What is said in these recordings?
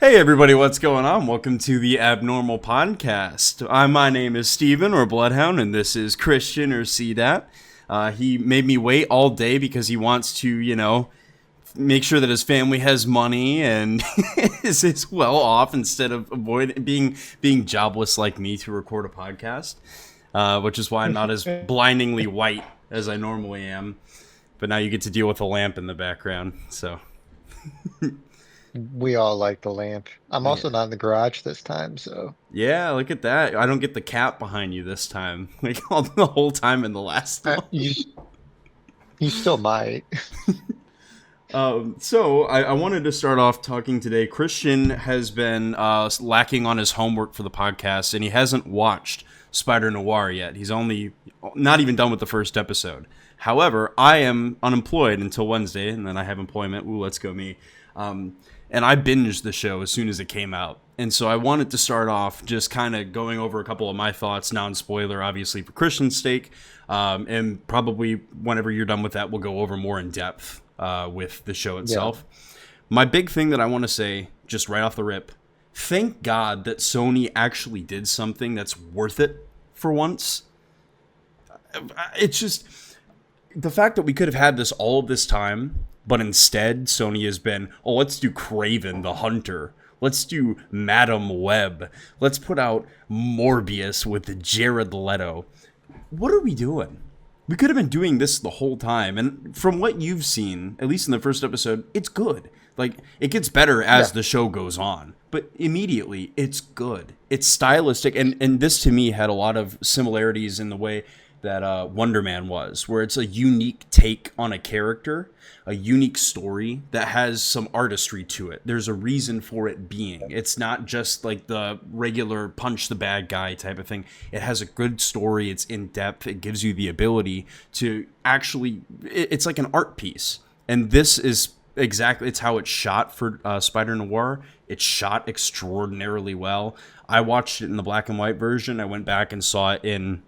Hey everybody, what's going on? Welcome to the Abnormal Podcast. My name is Steven, or Bloodhound, and this is Christian, or CDAT. He made me wait all day because he wants to, make sure that his family has money and is well off instead of being jobless like me to record a podcast, which is why I'm not as blindingly white as I normally am. But now you get to deal with a lamp in the background, so... We all like the lamp. I'm Yeah. also not in the garage this time, so Yeah, look at that. I don't get the cat behind you this time. Like all the whole time in the last I, one. you still might. So I wanted to start off talking today. Christian has been lacking on his homework for the podcast, and he hasn't watched Spider-Noir yet. He's only not even done with the first episode. However, I am unemployed until Wednesday, and then I have employment. Ooh, let's go me. And I binged the show as soon as it came out. And so I wanted to start off just kind of going over a couple of my thoughts, non-spoiler, obviously, for Christian's sake. And probably whenever you're done with that, we'll go over more in depth with the show Yeah. itself. My big thing that I want to say, just right off the rip, thank God that Sony actually did something that's worth it for once. It's just the fact that we could have had this all of this time, but instead Sony has been, oh, let's do Craven the Hunter. Let's do Madam Web. Let's put out Morbius with Jared Leto. What are we doing? We could have been doing this the whole time. And from what you've seen, at least in the first episode, it's good. Like, it gets better as Yeah. the show goes on. But immediately, it's good. It's stylistic. And this, to me, had a lot of similarities in the way that Wonder Man was, where it's a unique take on a character, a unique story that has some artistry to it. There's a reason for it being. It's not just like the regular punch the bad guy type of thing. It has a good story. It's in depth. It gives you the ability to actually, it's like an art piece. And this is exactly, it's how it's shot for Spider-Noir. It's shot extraordinarily well. I watched it in the black and white version. I went back and saw it in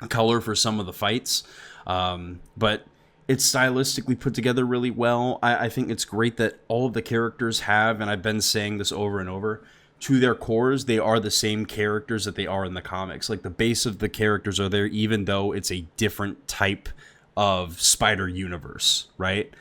color for some of the fights, but it's stylistically put together really well. I think it's great that all of the characters have, and I've been saying this over and over, to their cores, they are the same characters that they are in the comics. Like, the base of the characters are there, even though it's a different type of spider universe, right?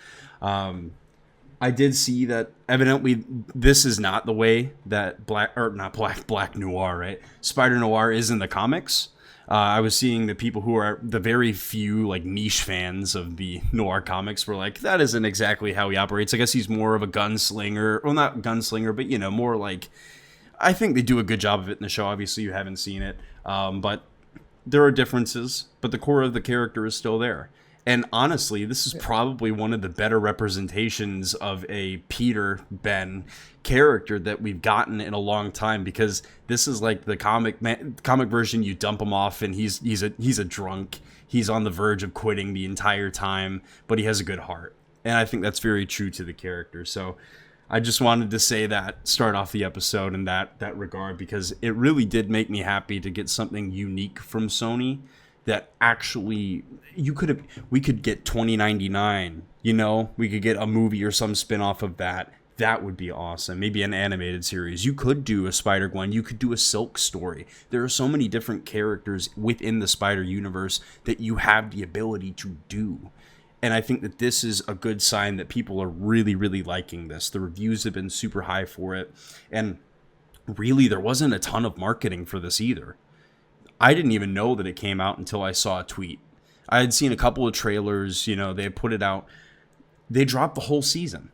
I did see that evidently this is not the way that Black Noir, right? Spider Noir is in the comics. I was seeing the people who are the very few like niche fans of the noir comics were like, that isn't exactly how he operates. I guess he's more of a gunslinger. Well, not gunslinger, but more like, I think they do a good job of it in the show. Obviously, you haven't seen it, but there are differences, but the core of the character is still there. And honestly, this is Yeah. probably one of the better representations of a Peter Ben character that we've gotten in a long time, because this is like the comic version. You dump him off and he's a drunk. He's on the verge of quitting the entire time, but he has a good heart. And I think that's very true to the character. So I just wanted to say that, start off the episode in that regard, because it really did make me happy to get something unique from Sony that actually we could get 2099, we could get a movie or some spin-off of that would be awesome. Maybe an animated series. You could do a Spider-Gwen. You could do a Silk story. There are so many different characters within the Spider universe that you have the ability to do. And I think that this is a good sign that people are really, really liking this. The reviews have been super high for it. And really, there wasn't a ton of marketing for this either. I didn't even know that it came out until I saw a tweet. I had seen a couple of trailers, they had put it out. They dropped the whole season,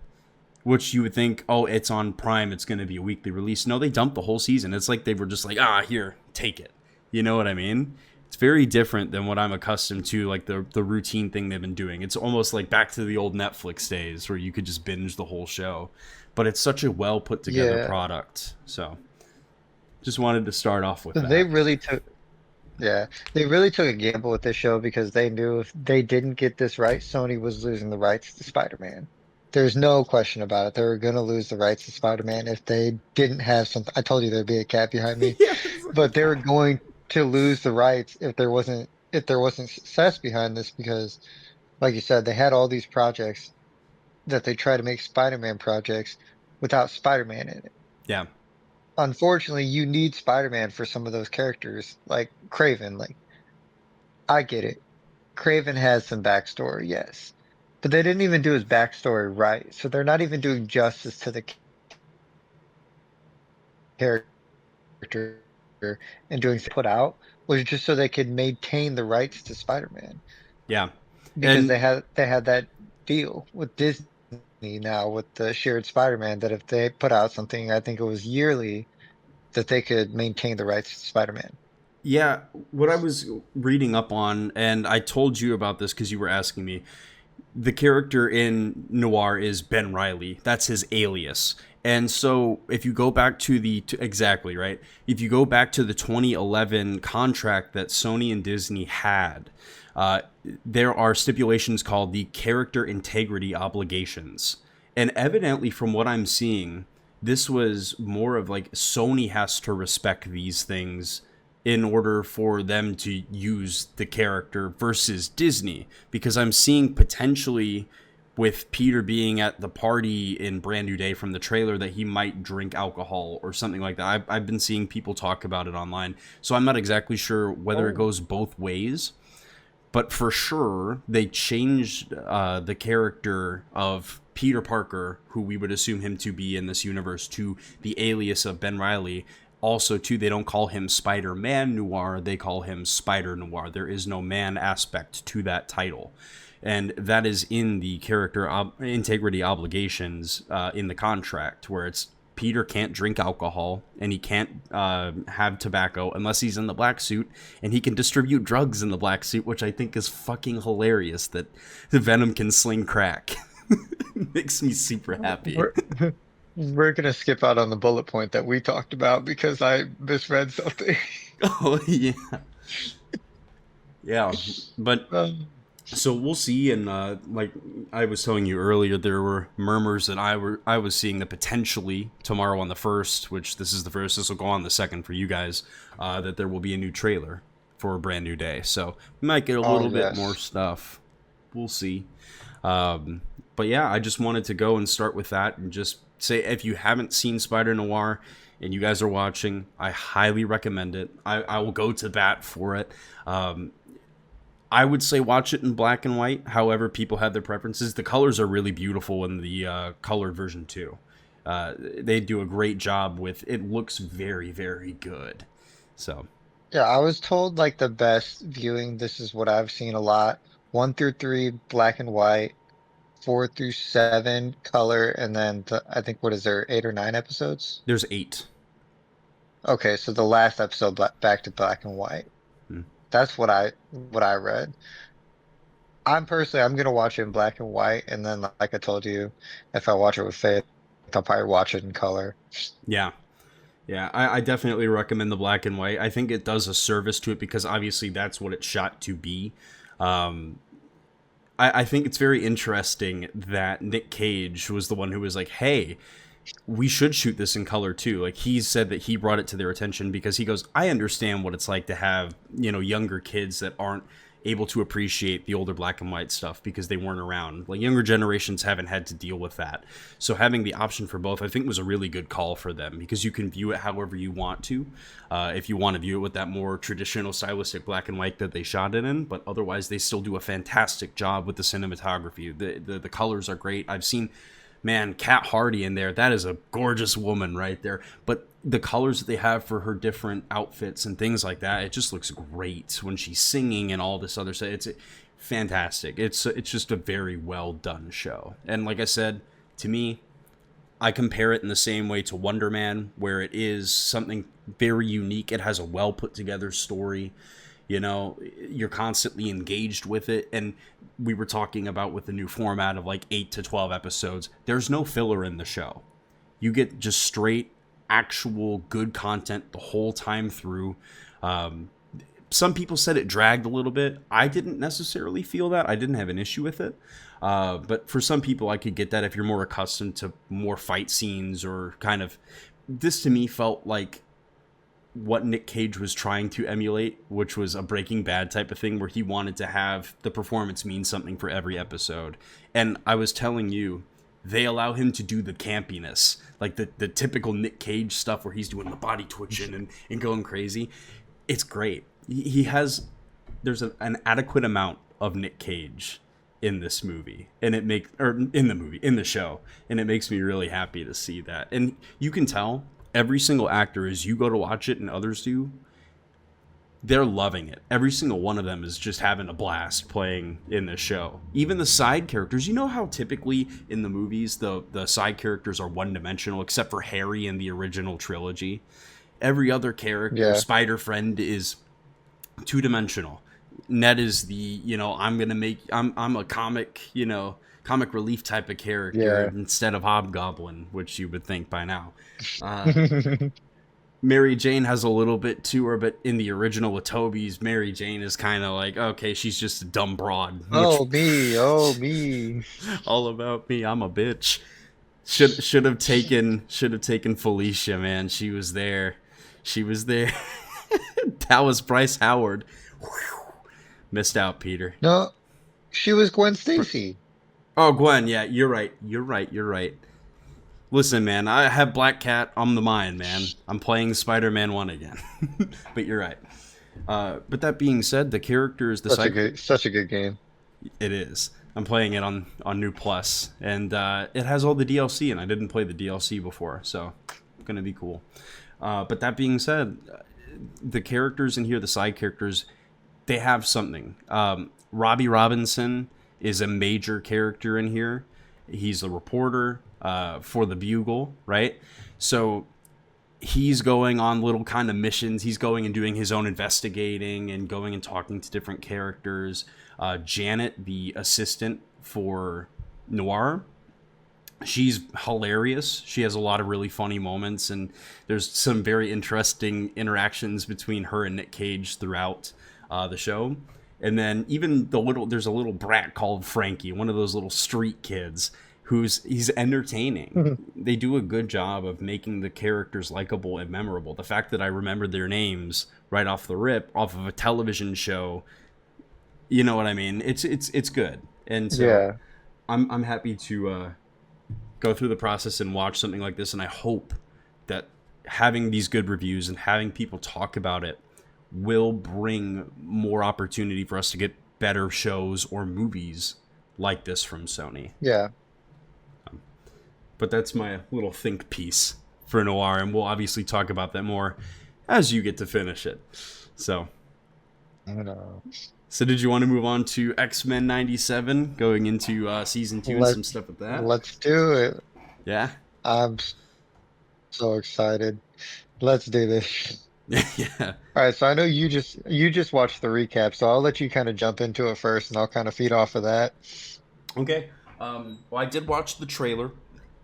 which you would think, oh, it's on Prime, it's going to be a weekly release. No, they dumped the whole season. It's like they were just like, here, take it. You know what I mean? It's very different than what I'm accustomed to, like the routine thing they've been doing. It's almost like back to the old Netflix days where you could just binge the whole show. But it's such a well put together Yeah. product. So just wanted to start off with They that. really took yeah, they really took a gamble with this show because they knew if they didn't get this right, Sony was losing the rights to Spider-Man. There's no question about it. They were gonna lose the rights to Spider-Man if they didn't have something. I told you there'd be a cat behind me, Yes. but they were going to lose the rights if there wasn't success behind this because, like you said, they had all these projects that they try to make Spider-Man projects without Spider-Man in it. Yeah. Unfortunately, you need Spider-Man for some of those characters, like Craven. Like, I get it. Craven has some backstory, yes. But they didn't even do his backstory right. So they're not even doing justice to the character and doing put out was just so they could maintain the rights to Spider-Man Yeah. because And they had that deal with Disney now with the shared Spider-Man that if they put out something, I think it was yearly, that they could maintain the rights to Spider-Man. yeah, what I was reading up on, and I told you about this because you were asking me, the character in Noir is Ben Riley. That's his alias. And so if you go back to exactly, right? If you go back to the 2011 contract that Sony and Disney had, uh, there are stipulations called the character integrity obligations. And evidently, from what I'm seeing, this was more of like Sony has to respect these things in order for them to use the character versus Disney, because I'm seeing potentially with Peter being at the party in Brand New Day from the trailer that he might drink alcohol or something like that. I've been seeing people talk about it online, so I'm not exactly sure whether it Oh, goes both ways, but for sure they changed the character of Peter Parker, who we would assume him to be in this universe, to the alias of Ben Riley. Also, too, they don't call him Spider-Man Noir; they call him Spider-Noir. There is no man aspect to that title, and that is in the character integrity obligations in the contract, where it's Peter can't drink alcohol and he can't have tobacco unless he's in the black suit, and he can distribute drugs in the black suit, which I think is fucking hilarious that the Venom can sling crack. Makes me super happy. we're we're gonna skip out on the bullet point that we talked about because I misread something. Oh yeah, yeah. But Um, so we'll see. And like I was telling you earlier, there were murmurs that I was seeing that potentially tomorrow on the first, which this is the first, this will go on the second for you guys, that there will be a new trailer for a Brand New Day. So we might get a oh little bit more yes. stuff. We'll see. Um, but yeah, I just wanted to go and start with that and just say, if you haven't seen Spider Noir and you guys are watching, I highly recommend it. I will go to bat for it. Um, I would say watch it in black and white. However, people have their preferences. The colors are really beautiful in the colored version too. They do a great job with it. Looks very, very good. So Yeah, I was told like the best viewing, this is what I've seen a lot. 1 through 3, black and white, 4 through 7, color, and then I think what is there, 8 or 9 episodes? there's 8. Okay, so the last episode back to black and white. Hmm. That's what I read. I'm gonna watch it in black and white, and then like I told you, if I watch it with Faith, I'll probably watch it in color. Yeah, yeah. I definitely recommend the black and white. I think it does a service to it because obviously that's what it's shot to be. Um, I think it's very interesting that Nick Cage was the one who was like, "Hey, we should shoot this in color too." Like he said that he brought it to their attention because he goes, I understand what it's like to have, younger kids that aren't able to appreciate the older black and white stuff because they weren't around. Like younger generations haven't had to deal with that. So having the option for both, I think, was a really good call for them because you can view it however you want to. If you want to view it with that more traditional stylistic black and white that they shot it in, but otherwise they still do a fantastic job with the cinematography. The colors are great. I've seen, man, Kat Hardy in there. That is a gorgeous woman right there. But the colors that they have for her different outfits and things like that, it just looks great when she's singing and all this other stuff. It's fantastic. It's just a very well done show. And like I said, to me, I compare it in the same way to Wonder Man, where it is something very unique. It has a well put together story. You're constantly engaged with it. And we were talking about with the new format of like 8 to 12 episodes, there's no filler in the show. You get just straight, actual good content the whole time through. Um, some people said it dragged a little bit. I didn't necessarily feel that. I didn't have an issue with it. But for some people, I could get that if you're more accustomed to more fight scenes or kind of. This to me felt like what Nick Cage was trying to emulate, which was a Breaking Bad type of thing where he wanted to have the performance mean something for every episode. And I was telling you, they allow him to do the campiness, like the typical Nick Cage stuff where he's doing the body twitching and going crazy. It's great. He has, there's an adequate amount of Nick Cage in this movie, and in the show, and it makes me really happy to see that. And you can tell every single actor, as you go to watch it and others do, they're loving it. Every single one of them is just having a blast playing in the show. Even the side characters, you know how typically in the movies the side characters are one-dimensional except for Harry in the original trilogy. Every other character, Yeah, Spider-Friend, is two-dimensional. Ned is the, I'm a comic relief type of character yeah. instead of Hobgoblin, which you would think by now. Uh, Mary Jane has a little bit to her, but in the original with Toby's, Mary Jane is kind of like, okay, she's just a dumb broad, which Oh me. all about me. I'm a bitch. Should have taken Felicia, man. She was there. She was there. That was Bryce Howard. Whew. Missed out, Peter. No, she was Gwen Stacy. Oh, Gwen, yeah, you're right. You're right. You're right. Listen, man, I have Black Cat on the mind, man. I'm playing Spider-Man 1 again. But you're right. But that being said, the characters, Such a good game. it is. I'm playing it on New Plus, and it has all the DLC, and I didn't play the DLC before, so it's gonna be cool. But that being said, the characters in here, the side characters, they have something. Robbie Robinson is a major character in here. He's a reporter for the Bugle, right? So he's going on little kind of missions. He's going and doing his own investigating and going and talking to different characters. Janet, the assistant for Noir, she's hilarious. She has a lot of really funny moments, and there's some very interesting interactions between her and Nick Cage throughout the show. And then even there's a little brat called Frankie, one of those little street kids he's entertaining. They do a good job of making the characters likable and memorable. The fact that I remembered their names right off the rip off of a television show, you know what I mean? It's good. And so Yeah, I'm happy to go through the process and watch something like this, and I hope that having these good reviews and having people talk about it will bring more opportunity for us to get better shows or movies like this from Sony. yeah. But that's my little think piece for Noir, and we'll obviously talk about that more as you get to finish it. So, I don't know. so did you want to move on to X-Men 97, going into season 2 and Let some stuff with that? let's do it. Yeah? I'm so excited. Let's do this. Yeah. All right, so I know you just watched the recap, so I'll let you kind of jump into it first, and I'll kind of feed off of that. Okay. Well, I did watch the trailer.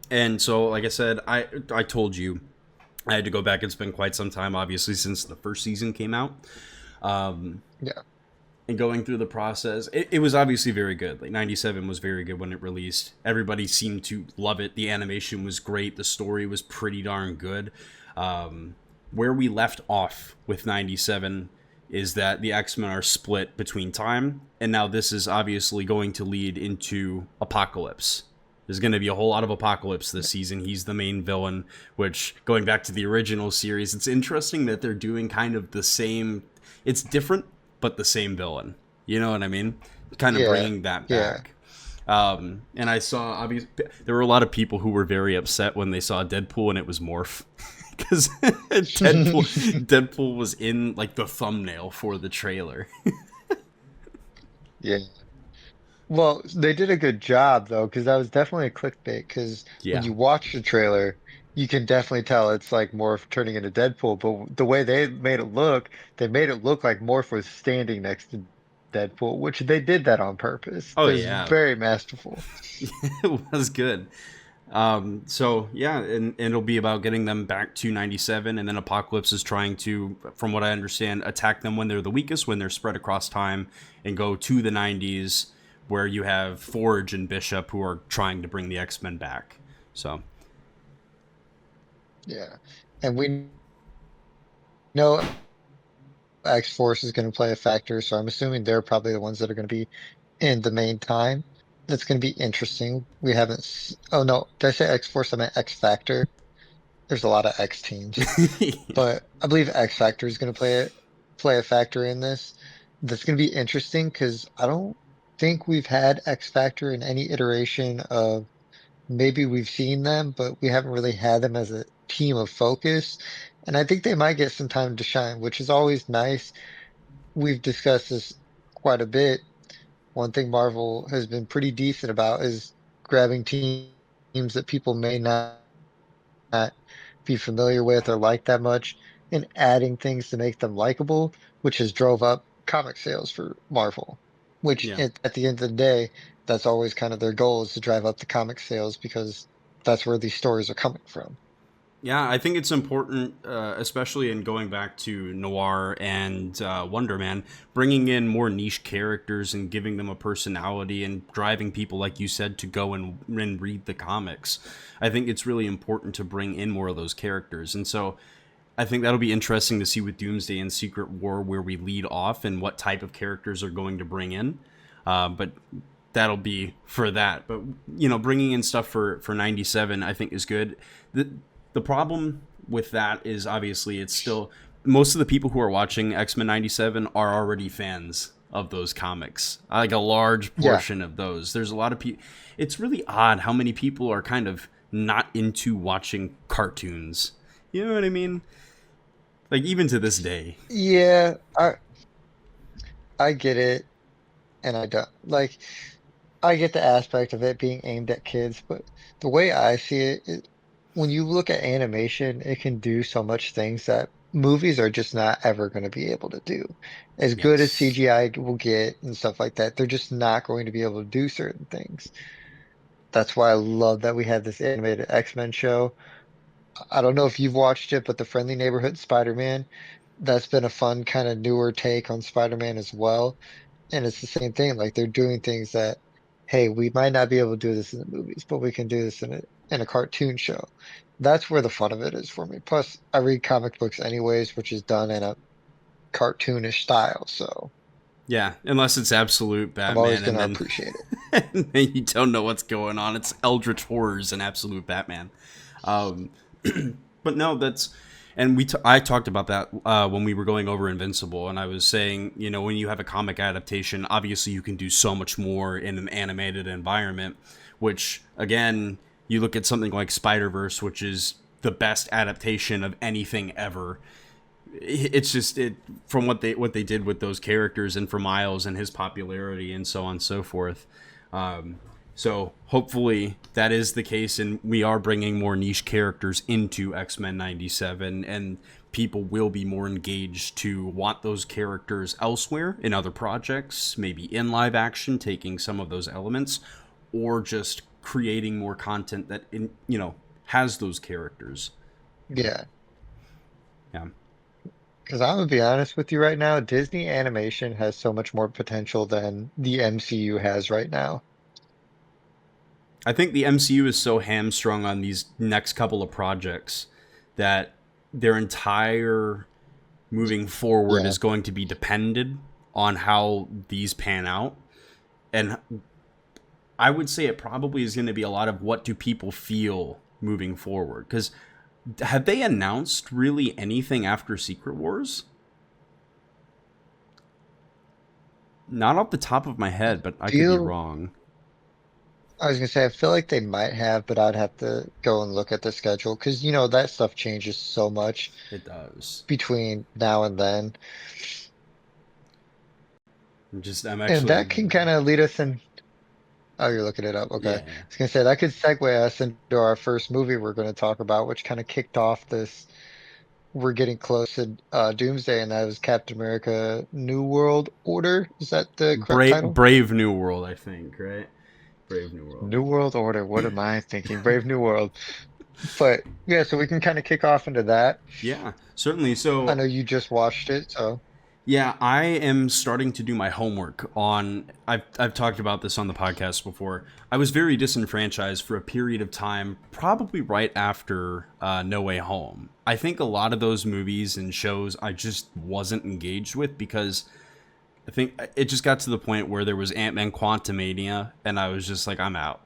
And so, like I said, I told you I had to go back. It's been quite some time, obviously, since the first season came out. Yeah, And going through the process, it was obviously very good. Like 97 was very good when it released. Everybody seemed to love it. The animation was great. The story was pretty darn good. Where we left off with 97 is that the X-Men are split between time, and now this is obviously going to lead into Apocalypse. There's going to be a whole lot of Apocalypse this season. He's the main villain, which, going back to the original series, it's interesting that they're doing kind of the same. It's different, but the same villain. You know what I mean? Kind of yeah, bringing that yeah. back. And I saw, obviously, there were a lot of people who were very upset when they saw Deadpool and it was Morph. Because Deadpool was in, like, the thumbnail for the trailer. Yeah. Well, they did a good job though, because that was definitely a clickbait. Because when Yeah. you watch the trailer, you can definitely tell it's like Morph turning into Deadpool. But the way they made it look like Morph was standing next to Deadpool, which they did that on purpose. Oh, It was yeah. very masterful. It was good. So yeah, and it'll be about getting them back to 97, and then Apocalypse is trying to, from what I understand, attack them when they're the weakest, when they're spread across time, and go to the 90s, where you have Forge and Bishop who are trying to bring the X-Men back. So Yeah. And we know X-Force is going to play a factor, so I'm assuming they're probably the ones that are going to be in the main time. that's going to be interesting. We haven't. Oh no, did I say X Force? I meant X Factor. There's a lot of X teams, Yeah. but I believe X Factor is going to play a factor in this. That's going to be interesting because I don't think we've had X Factor in any iteration of. Maybe we've seen them, but we haven't really had them as a team of focus. And I think they might get some time to shine, which is always nice. We've discussed this quite a bit. One thing Marvel has been pretty decent about is grabbing teams that people may not be familiar with or like that much and adding things to make them likable, which has drove up comic sales for Marvel, which Yeah. at the end of the day, that's always kind of their goal is to drive up the comic sales because that's where these stories are coming from. Yeah, I think it's important, especially in going back to Noir and Wonder Man, bringing in more niche characters and giving them a personality and driving people, like you said, to go and read the comics. I think it's really important to bring in more of those characters. And so I think that'll be interesting to see with Doomsday and Secret War where we lead off and what type of characters are going to bring in. But that'll be for that. But bringing in stuff for 97, I think is good. The problem with that is obviously it's still most of the people who are watching X-Men 97 are already fans of those comics. Like a large Yeah. portion of those. There's a lot of people. It's really odd how many people are kind of not into watching cartoons. You know what I mean? Like even to this day. Yeah, I get it and I don't like I get the aspect of it being aimed at kids, but the way I see it is when you look at animation, it can do so much things that movies are just not ever going to be able to do. As good as Yes. CGI will get and stuff like that, they're just not going to be able to do certain things. That's why I love that we had this animated X-Men show. I don't know if you've watched it, but The Friendly Neighborhood Spider-Man, that's been a fun kind of newer take on Spider-Man as well. And it's the same thing. Like they're doing things that, hey, we might not be able to do this in the movies, but we can do this in a cartoon show. That's where the fun of it is for me. Plus, I read comic books anyways, which is done in a cartoonish style, so Yeah, unless it's absolute I'm always Batman and gonna then appreciate it. and then you don't know what's going on. It's Eldritch Horrors and absolute Batman. Um, but no, that's and I talked about that when we were going over Invincible, and I was saying, when you have a comic adaptation, obviously you can do so much more in an animated environment. Which again, you look at something like Spider-Verse, which is the best adaptation of anything ever. It's just from what they did with those characters and for Miles and his popularity and so on and so forth. So hopefully that is the case, and we are bringing more niche characters into X-Men 97, and people will be more engaged to want those characters elsewhere in other projects, maybe in live action, taking some of those elements, or just creating more content that has those characters. Yeah, Yeah. because I'm gonna be honest with you right now, Disney animation has so much more potential than the MCU has right now. I think the MCU is so hamstrung on these next couple of projects that their entire moving forward Yeah, is going to be dependent on how these pan out. And I would say it probably is going to be a lot of what do people feel moving forward. Because have they announced really anything after Secret Wars? Not off the top of my head, but I could be feel wrong. I was gonna say, I feel like they might have, but I'd have to go and look at the schedule because that stuff changes so much It does. between now and then. I'm And actually, that can kind of lead us in. Oh, you're looking it up. Okay. I yeah. was gonna say that could segue us into our first movie we're going to talk about, which kind of kicked off this. We're getting close to Doomsday, and that was Captain America: New World Order. Is that the correct title? Brave New World, I think, right? Brave New World. New World Order. What am I thinking? Brave New World. But yeah, so we can kind of kick off into that. Yeah, certainly. I So, know you just watched it, so. yeah, I am starting to do my homework on. I've talked about this on the podcast before. I was very disenfranchised for a period of time, probably right after No Way Home. I think a lot of those movies and shows I just wasn't engaged with because I think it just got to the point where there was Ant-Man Quantumania, and I was just like, I'm out.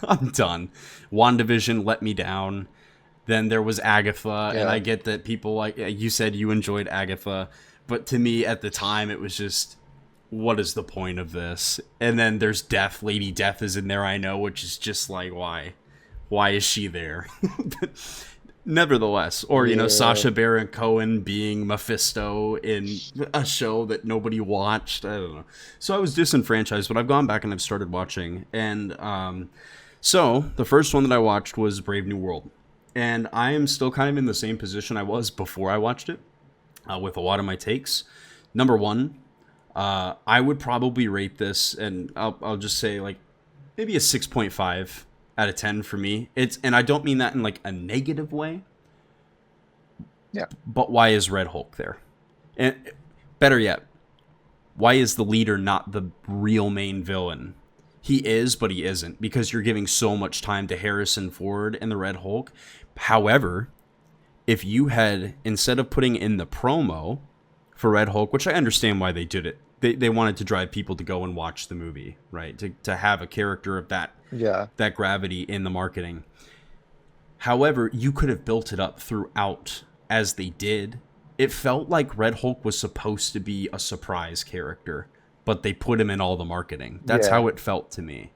I'm done. WandaVision let me down. Then there was Agatha, and I Yeah. get that people like you said you enjoyed Agatha, but to me at the time it was just, what is the point of this? And then there's Death. Lady Death is in there, I know, which is just like, why is she there? Nevertheless, or Yeah. Sacha Baron Cohen being Mephisto in a show that nobody watched. I don't know. So I was disenfranchised, but I've gone back and I've started watching, and so the first one that I watched was Brave New World, and I am still kind of in the same position I was before I watched it, with a lot of my takes. Number one, I would probably rate this, and I'll just say like maybe a 6.5 out of 10 for me. And I don't mean that in like a negative way, Yeah. but why is Red Hulk there? And better yet, why is the leader not the real main villain? He is, but he isn't, because you're giving so much time to Harrison Ford and the Red Hulk. However, if you had, instead of putting in the promo for Red Hulk, which I understand why they did it, they wanted to drive people to go and watch the movie, right? To have a character of Yeah. that gravity in the marketing. However, you could have built it up throughout as they did. It felt like Red Hulk was supposed to be a surprise character, but they put him in all the marketing. That's Yeah. how it felt to me.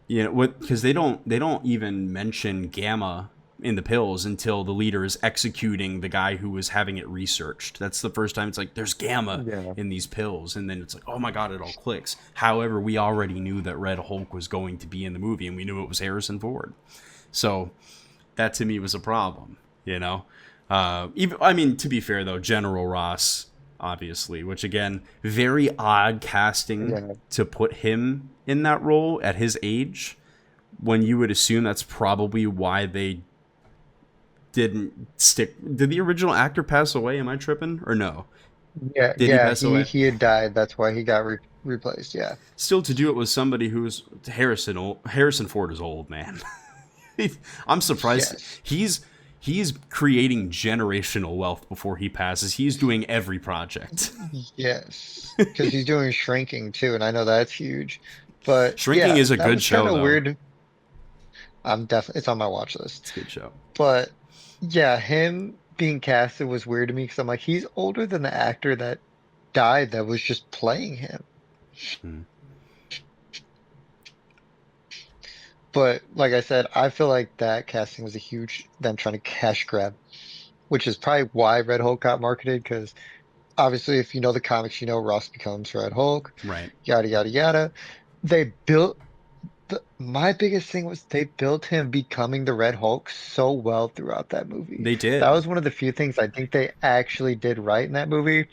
Because they don't even mention Gamma in the pills until the leader is executing the guy who was having it researched. That's the first time it's like there's Gamma Yeah. in these pills, and then it's like, oh my god, it all clicks. However, we already knew that Red Hulk was going to be in the movie, and we knew it was Harrison Ford. So that to me was a problem. Even, I mean, to be fair though, General Ross, obviously, which again, very odd casting Yeah. to put him in that role at his age, when you would assume that's probably why they didn't stick. Did the original actor pass away? Am I tripping or no? Yeah. Did he Yeah. pass He away? he had died. That's why he got replaced. Yeah. Still, to do it with somebody who's Harrison Ford is old, man. I'm surprised Yes. he's creating generational wealth before he passes. He's doing every project. Yes. Because he's doing shrinking too, and I know that's huge. But Shrinking yeah, is a that good was kind show of though. weird. I'm definitely it's on my watch It's list. a good show. But yeah, him being casted was weird to me because I'm like, he's older than the actor that died that was just playing him. Hmm. But like I said, I feel like that casting was a huge them trying to cash grab, which is probably why Red Hulk got marketed. Because obviously, if you know the comics, you know Ross becomes Red Hulk, Right. yada yada yada. They built my biggest thing was they built him becoming the Red Hulk so well throughout that movie. They That did. was one of the few things I think they actually did right in that movie.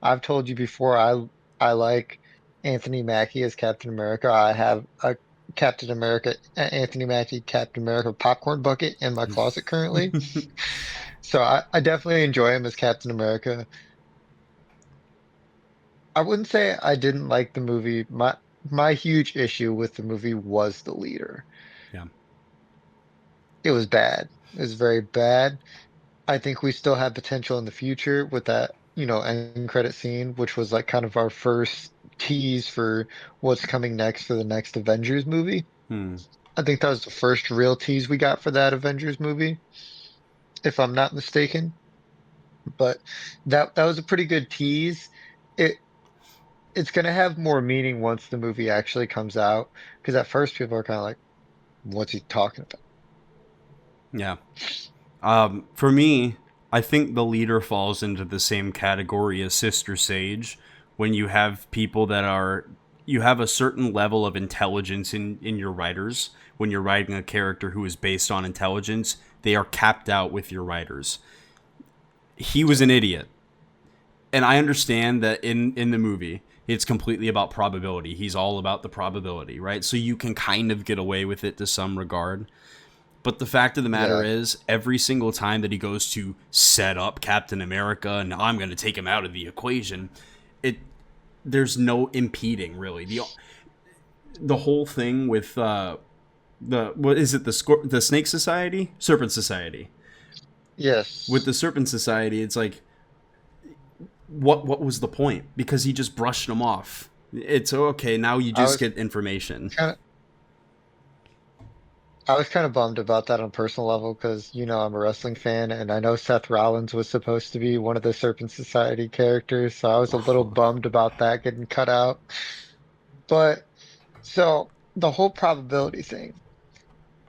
I've told you before, I like Anthony Mackie as Captain America. I have a Captain America, Anthony Mackie Captain America popcorn bucket in my closet currently. So I definitely enjoy him as Captain America. I wouldn't say I didn't like the movie. My huge issue with the movie was the leader. Yeah. It was bad. It was very bad. I think we still have potential in the future with that, end credit scene, which was like kind of our first tease for what's coming next for the next Avengers movie. Hmm. I think that was the first real tease we got for that Avengers movie, if I'm not mistaken. But that was a pretty good tease. It it's gonna have more meaning once the movie actually comes out, because at first people are kind of like, "What's he talking about?" Yeah. For me, I think the leader falls into the same category as Sister Sage. When you have people that are, you have a certain level of intelligence in your writers. When you're writing a character who is based on intelligence, they are capped out with your writers. He was Yeah, an idiot, and I understand that in the movie it's completely about probability. He's all about the probability, right? So you can kind of get away with it to some regard. But the fact of the matter yeah, is, every single time that he goes to set up Captain America and I'm going to take him out of the equation, it there's no impeding really. The whole thing with the what is it the Snake Society, Serpent Society. With yes, the Serpent Society, it's like what was the point? Because he just brushed him off. It's okay. Now you I just was get information. kind of I was kind of bummed about that on a personal level because I'm a wrestling fan and I know Seth Rollins was supposed to be one of the Serpent Society characters, so I was a little bummed about that getting cut out. But so the whole probability thing,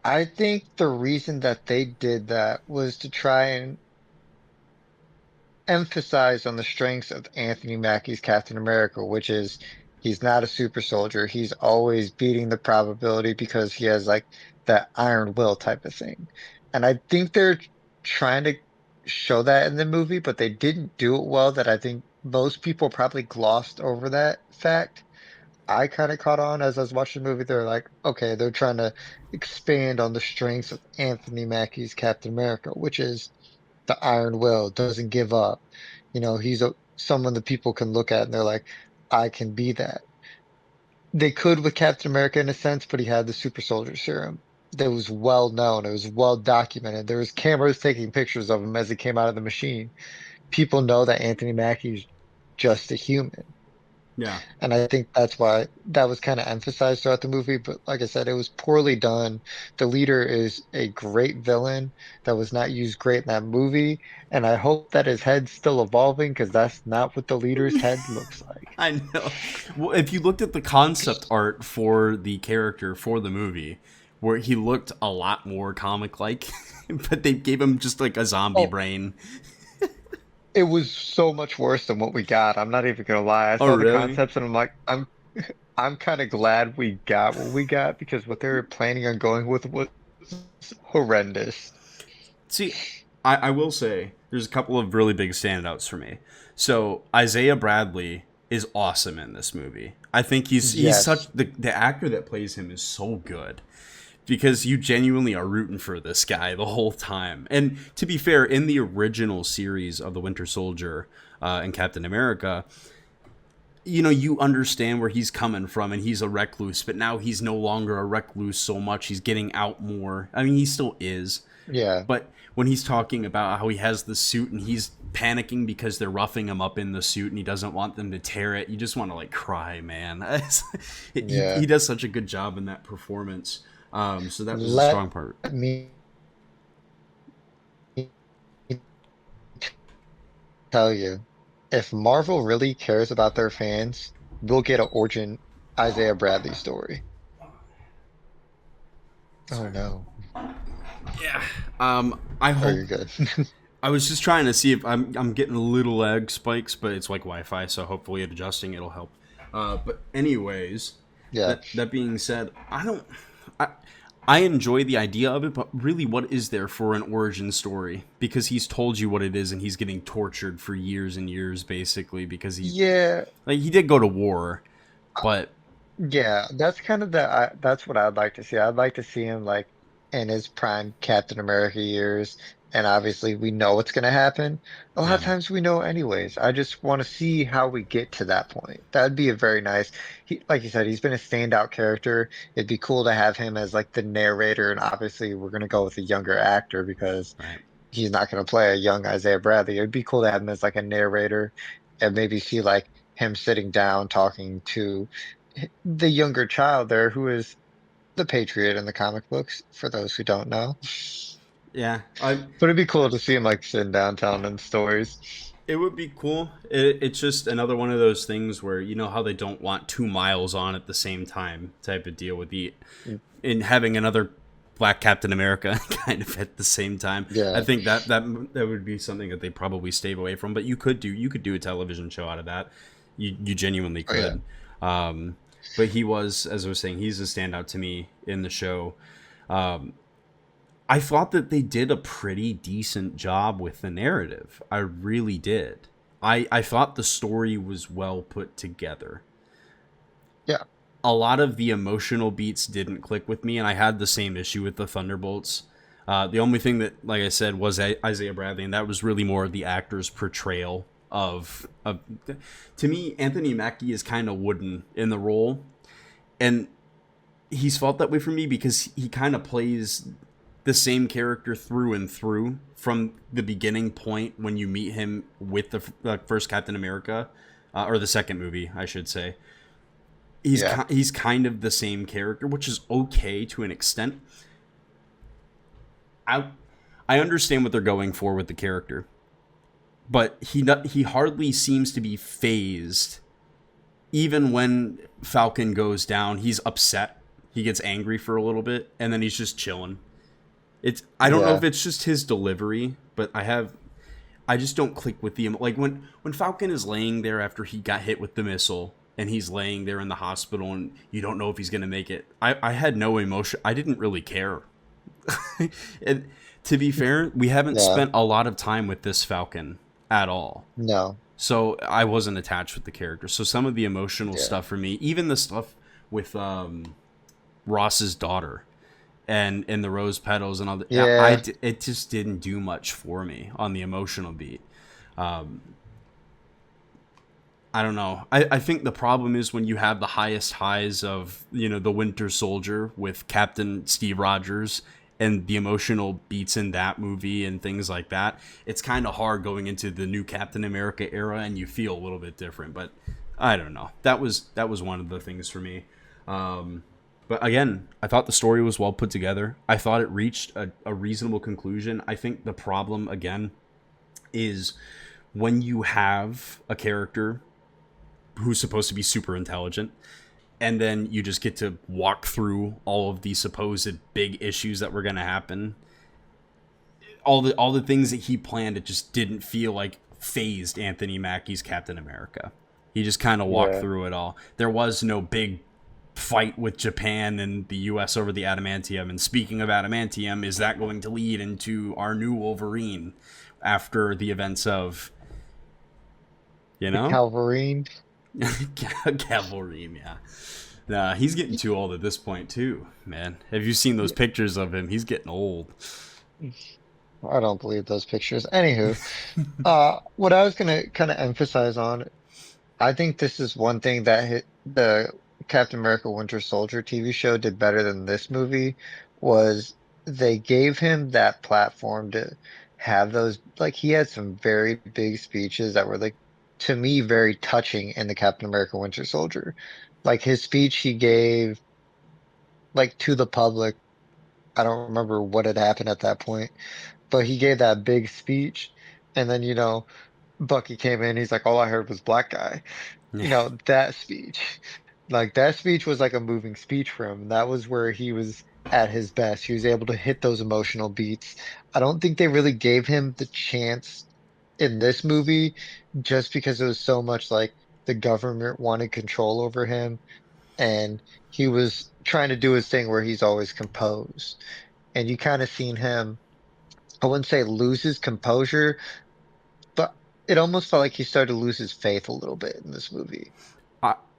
I think the reason that they did that was to try and emphasize on the strengths of Anthony Mackie's Captain America, which is he's not a super soldier. He's always beating the probability because he has like that iron will type of thing. And I think they're trying to show that in the movie, but they didn't do it well that I think most people probably glossed over that fact. I kind of caught on as I was watching the movie. They're like, okay, they're trying to expand on the strengths of Anthony Mackie's Captain America, which is the iron will, doesn't give up. He's someone that people can look at and they're like, I can be that. They could with Captain America in a sense, but he had the super soldier serum. That was well known. It was well documented. There was cameras taking pictures of him as he came out of the machine. People know that Anthony Mackie's just a human. Yeah. And I think that's why that was kind of emphasized throughout the movie. But like I said, it was poorly done. The leader is a great villain that was not used great in that movie. And I hope that his head's still evolving because that's not what the leader's head looks like. I know. Well, if you looked at the concept art for the character for the movie, where he looked a lot more comic like, but they gave him just like a zombie Oh, brain. it was so much worse than what we got. I'm not even gonna lie. I Oh, saw the really? concepts and I'm like, I'm kind of glad we got what we got because what they were planning on going with was horrendous. See, I will say there's a couple of really big standouts for me. So Isaiah Bradley is awesome in this movie. I think he's such Yes. the actor that plays him is so good because you genuinely are rooting for this guy the whole time. And to be fair, in the original series of the Winter Soldier and Captain America, you understand where he's coming from and he's a recluse, but now he's no longer a recluse so much. He's getting out more. I mean, he still is, Yeah. but when he's talking about how he has the suit and he's panicking because they're roughing him up in the suit and he doesn't want them to tear it, you just want to like cry, man. He Yeah. does such a good job in that performance. So that was a Let strong part. me tell you, if Marvel really cares about their fans, we'll get an origin Isaiah Bradley story. Oh Sorry. no. Yeah. I Oh, hope. you're good. I was just trying to see if I'm getting little lag spikes, but it's like Wi-Fi, so hopefully adjusting it'll help. But anyways, Yeah. that being said, I I enjoy the idea of it, but really, what is there for an origin story? Because he's told you what it is, and he's getting tortured for years and years, basically, because Yeah. he did go to war, but Yeah, that's kind of that's what I'd like to see. I'd like to see him like in his prime Captain America years. And obviously we know what's going to happen. A lot of yeah, times we know anyways. I just want to see how we get to that point. That'd be a very nice, like you said, he's been a standout character. It'd be cool to have him as like the narrator. And obviously we're going to go with a younger actor because right. he's not going to play a young Isaiah Bradley. It'd be cool to have him as like a narrator and maybe see like him sitting down talking to the younger child there who is the Patriot in the comic books, for those who don't know. Yeah, I But it'd be cool to see him like sitting down telling them stories. it would be cool. It's just another one of those things where you know how they don't want 2 miles on at the same time type of deal with the in having another Black Captain America kind of at the same time. I Yeah. think that would be something that they probably stay away from. But you could do a television show out of that. You genuinely Oh yeah. could. Um, but he was, as I was saying, he's a standout to me in the show. Um, I thought that they did a pretty decent job with the narrative. I really did. I thought the story was well put together. Yeah. A lot of the emotional beats didn't click with me, and I had the same issue with the Thunderbolts. The only thing that, like I said, was Isaiah Bradley, and that was really more the actor's portrayal of. To me, Anthony Mackie is kind of wooden in the role, and he's felt that way for me because he kind of plays the same character through and through from the beginning point when you meet him with the first Captain America, or the second movie, I should say. Yeah. He's kind of the same character, which is okay to an extent. I I understand what they're going for with the character, but he hardly seems to be phased. Even when Falcon goes down, he's upset. He gets angry for a little bit, and then he's just chilling. I don't know if Yeah. it's just his delivery, but I just don't click with the like when Falcon is laying there after he got hit with the missile and he's laying there in the hospital and you don't know if he's gonna make it. I had no emotion. I didn't really care. And to be fair, we haven't Yeah. spent a lot of time with this Falcon at all. No. So I wasn't attached with the character. So some of the emotional Yeah. stuff for me, even the stuff with Ross's daughter and the rose petals and all that, Yeah. it just didn't do much for me on the emotional beat. Um, I don't know. I think the problem is when you have the highest highs of, the Winter Soldier with Captain Steve Rogers and the emotional beats in that movie and things like that. It's kind of hard going into the new Captain America era and you feel a little bit different. But I don't know. That was one of the things for me. But again, I thought the story was well put together. I thought it reached a reasonable conclusion. I think the problem again is when you have a character who's supposed to be super intelligent and then you just get to walk through all of the supposed big issues that were going to happen, all the things that he planned, it just didn't feel like phased Anthony Mackie's Captain America. He just kind of walked Yeah. through it all. There was no big fight with Japan and the US over the adamantium. And speaking of adamantium, is that going to lead into our new Wolverine after the events of, you The know? Calverine. Cavalry, yeah. Nah, he's getting too old at this point too, man. Have you seen those pictures of him? He's getting old. I don't believe those pictures. Anywho, what I was gonna kind of emphasize on, I think this is one thing that the Captain America Winter Soldier TV show did better than this movie was they gave him that platform to have those, like he had some very big speeches that were like, to me, very touching in the Captain America Winter Soldier. Like his speech he gave like to the public. I don't remember what had happened at that point, but he gave that big speech. And then, Bucky came in. He's like, all I heard was black guy. Yeah. That speech, like that speech was like a moving speech for him. That was where he was at his best. He was able to hit those emotional beats. I don't think they really gave him the chance in this movie just because it was so much like the government wanted control over him and he was trying to do his thing where he's always composed. And you kind of seen him, I wouldn't say lose his composure, but it almost felt like he started to lose his faith a little bit in this movie.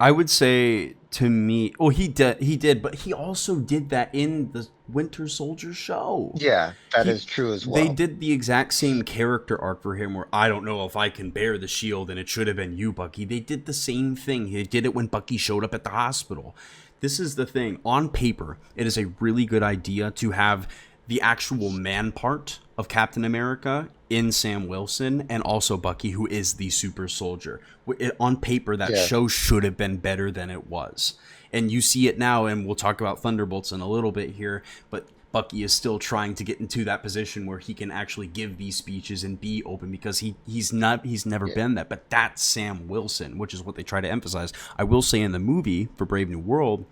I would say to me, oh, he did, but he also did that in the Winter Soldier show. Yeah, that He is true as They well. did the exact same character arc for him where I don't know if I can bear the shield and it should have been you, Bucky. They did the same thing. He did it when Bucky showed up at the hospital. This is the thing. On paper, it is a really good idea to have the actual man part of Captain America in Sam Wilson and also Bucky, who is the super soldier. On paper, that Yeah, show should have been better than it was. And you see it now, and we'll talk about Thunderbolts in a little bit here, but Bucky is still trying to get into that position where he can actually give these speeches and be open because he's never yeah, been that. But that's Sam Wilson, which is what they try to emphasize. I will say in the movie for Brave New World,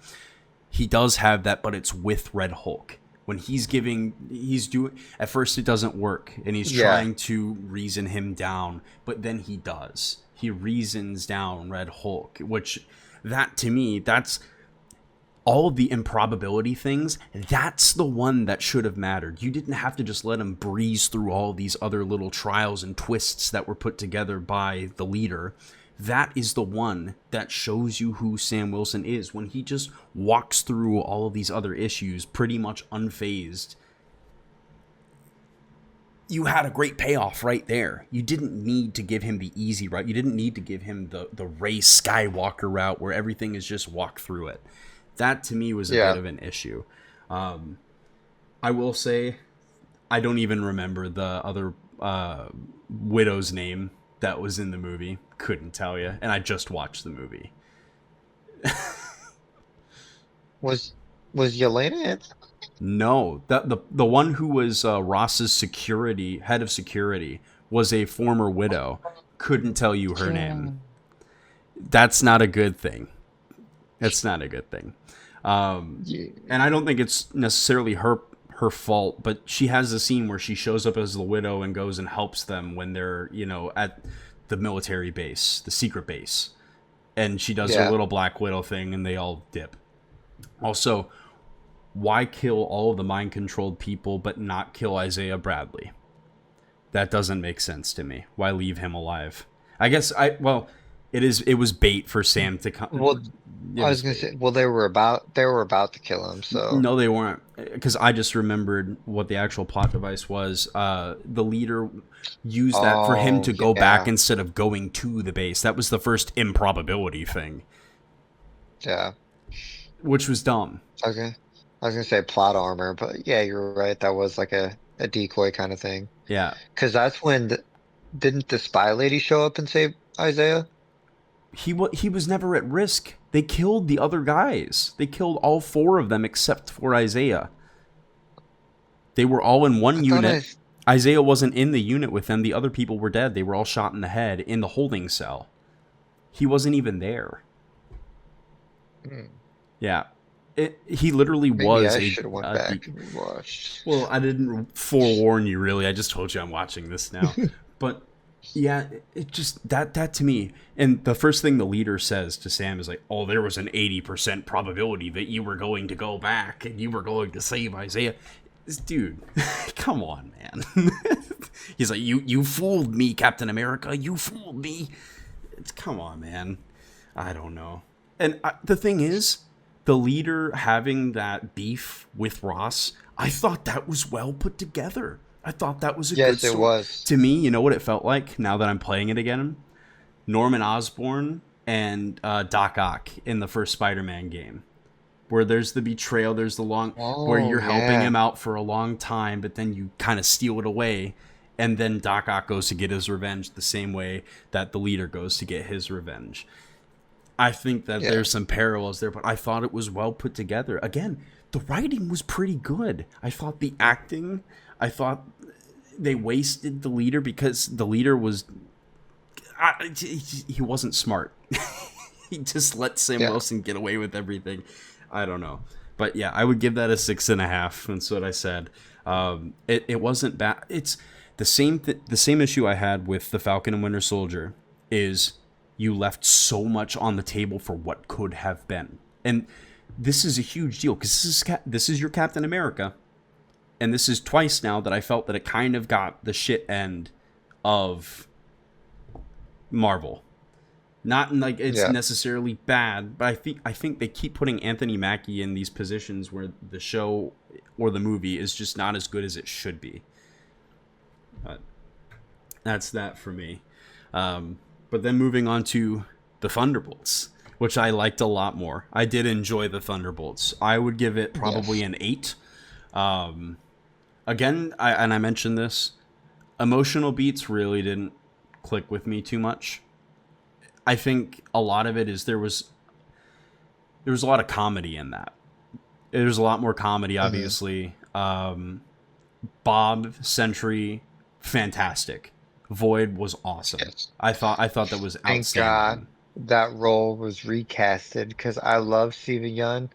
he does have that, but it's with Red Hulk. When he's doing, at first it doesn't work, and he's yeah, trying to reason him down, but then he does. He reasons down Red Hulk, which that to me, that's all of the improbability things. That's the one that should have mattered. You didn't have to just let him breeze through all these other little trials and twists that were put together by the leader. That is the one that shows you who Sam Wilson is when he just walks through all of these other issues pretty much unfazed. You had a great payoff right there. You didn't need to give him the easy route. You didn't need to give him the Rey Skywalker route where everything is just walk through it. That to me was a bit yeah. of an issue. Um, I will say I don't even remember the other widow's name that was in the movie. Couldn't tell you, and I just watched the movie. Was was Yelena in? No, the one who was Ross's security head of security was a former widow. Couldn't tell you her name. Yeah. That's not a good thing. That's not a good thing. Yeah. And I don't think it's necessarily her fault, but she has a scene where she shows up as the widow and goes and helps them when they're at the military base, the secret base, and she does her Yeah. little Black Widow thing, and they all dip. Also, why kill all of the mind controlled people but not kill Isaiah Bradley? That doesn't make sense to me. Why leave him alive? I guess it was bait for Sam to Well, come. It I was was gonna bait. say, well, they were about to kill him, so No, they weren't. Because I just remembered what the actual plot device was. The leader used that for him oh to go back yeah, instead of going to the base. That was the first improbability thing, yeah. which was dumb. I was gonna, I was gonna say plot armor, but yeah, you're right. That was like a decoy kind of thing. Yeah, Because that's when didn't the spy lady show up and save Isaiah? he was never at risk. They killed the other guys. They killed all four of them except for Isaiah. They were all in I one thought unit. Isaiah wasn't in the unit with them. The other people were dead. They were all shot in the head in the holding cell. He wasn't even there. hmm, Yeah. He literally maybe was I a, should have went a back de- and rewatched. well, I didn't forewarn you really. I just told you I'm watching this now. But yeah, it just that to me, and the first thing the leader says to Sam is like, "Oh, there was an 80% probability that you were going to go back and you were going to save Isaiah." This dude, come on, man. He's like, "You fooled me, Captain America. You fooled me." Come on, man. I don't know. And the thing is, the leader having that beef with Ross, I thought that was well put together. I thought that was a good Yes, it story. was. To me, you know what it felt like now that I'm playing it again? Norman Osborn and Doc Ock in the first Spider-Man game, where there's the betrayal, there's the long, where Oh you're helping yeah, him out for a long time, but then you kind of steal it away, and then Doc Ock goes to get his revenge the same way that the leader goes to get his revenge. I think that yeah, there's some parallels there, but I thought it was well put together. Again, the writing was pretty good. I thought the acting, I thought they wasted the leader because the leader was he wasn't smart. He just let Sam yeah. Wilson get away with everything. I don't know, but yeah, I would give that a 6.5. That's what I said. It wasn't bad. It's the same issue I had with the Falcon and Winter Soldier is you left so much on the table for what could have been, and this is a huge deal because this is your Captain America, and this is twice now that I felt that it kind of got the shit end of Marvel. Not in like it's Yeah. necessarily bad, but I think they keep putting Anthony Mackie in these positions where the show or the movie is just not as good as it should be. But that's that for me. But then moving on to the Thunderbolts, which I liked a lot more. I did enjoy the Thunderbolts. I would give it probably Yes. an 8. Um, Again, I mentioned this. Emotional beats really didn't click with me too much. I think a lot of it is there was a lot of comedy in that. There's a lot more comedy, Hmm. obviously. Bob Sentry, fantastic. Void was awesome. Yes. I thought that was Thank God outstanding. that role was recasted because I love Steven Yeun.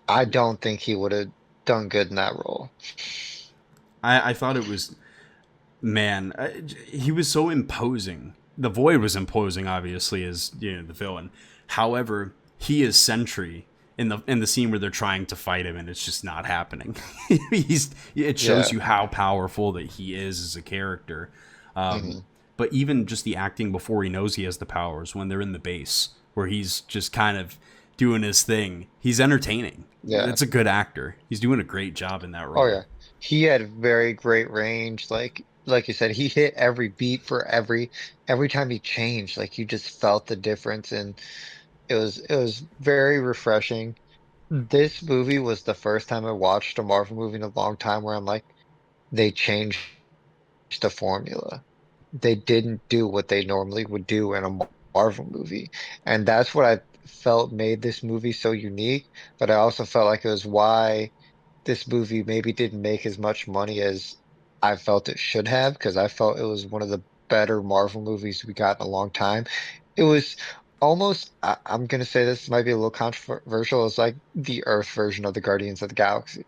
I don't think he would have done good in that role. I thought it was man. He was so imposing. The Void was imposing, obviously, as the villain. However, he is Sentry in the scene where they're trying to fight him, and it's just not happening. It shows Yeah. you how powerful that he is as a character. Um, Hmm. but even just the acting before he knows he has the powers, when they're in the base, where he's just kind of doing his thing, he's entertaining. Yeah. It's a good actor. He's doing a great job in that Oh role. yeah. He had very great range. Like you said, he hit every beat for every time he changed. Like you just felt the difference and it was very refreshing. This movie was the first time I watched a Marvel movie in a long time where I'm like, they changed the formula. They didn't do what they normally would do in a Marvel movie. And that's what I felt made this movie so unique. But I also felt like it was why this movie maybe didn't make as much money as I felt it should have, because I felt it was one of the better Marvel movies we got in a long time. It was almost, I'm going to say this might be a little controversial. It's like the Earth version of the Guardians of the Galaxy.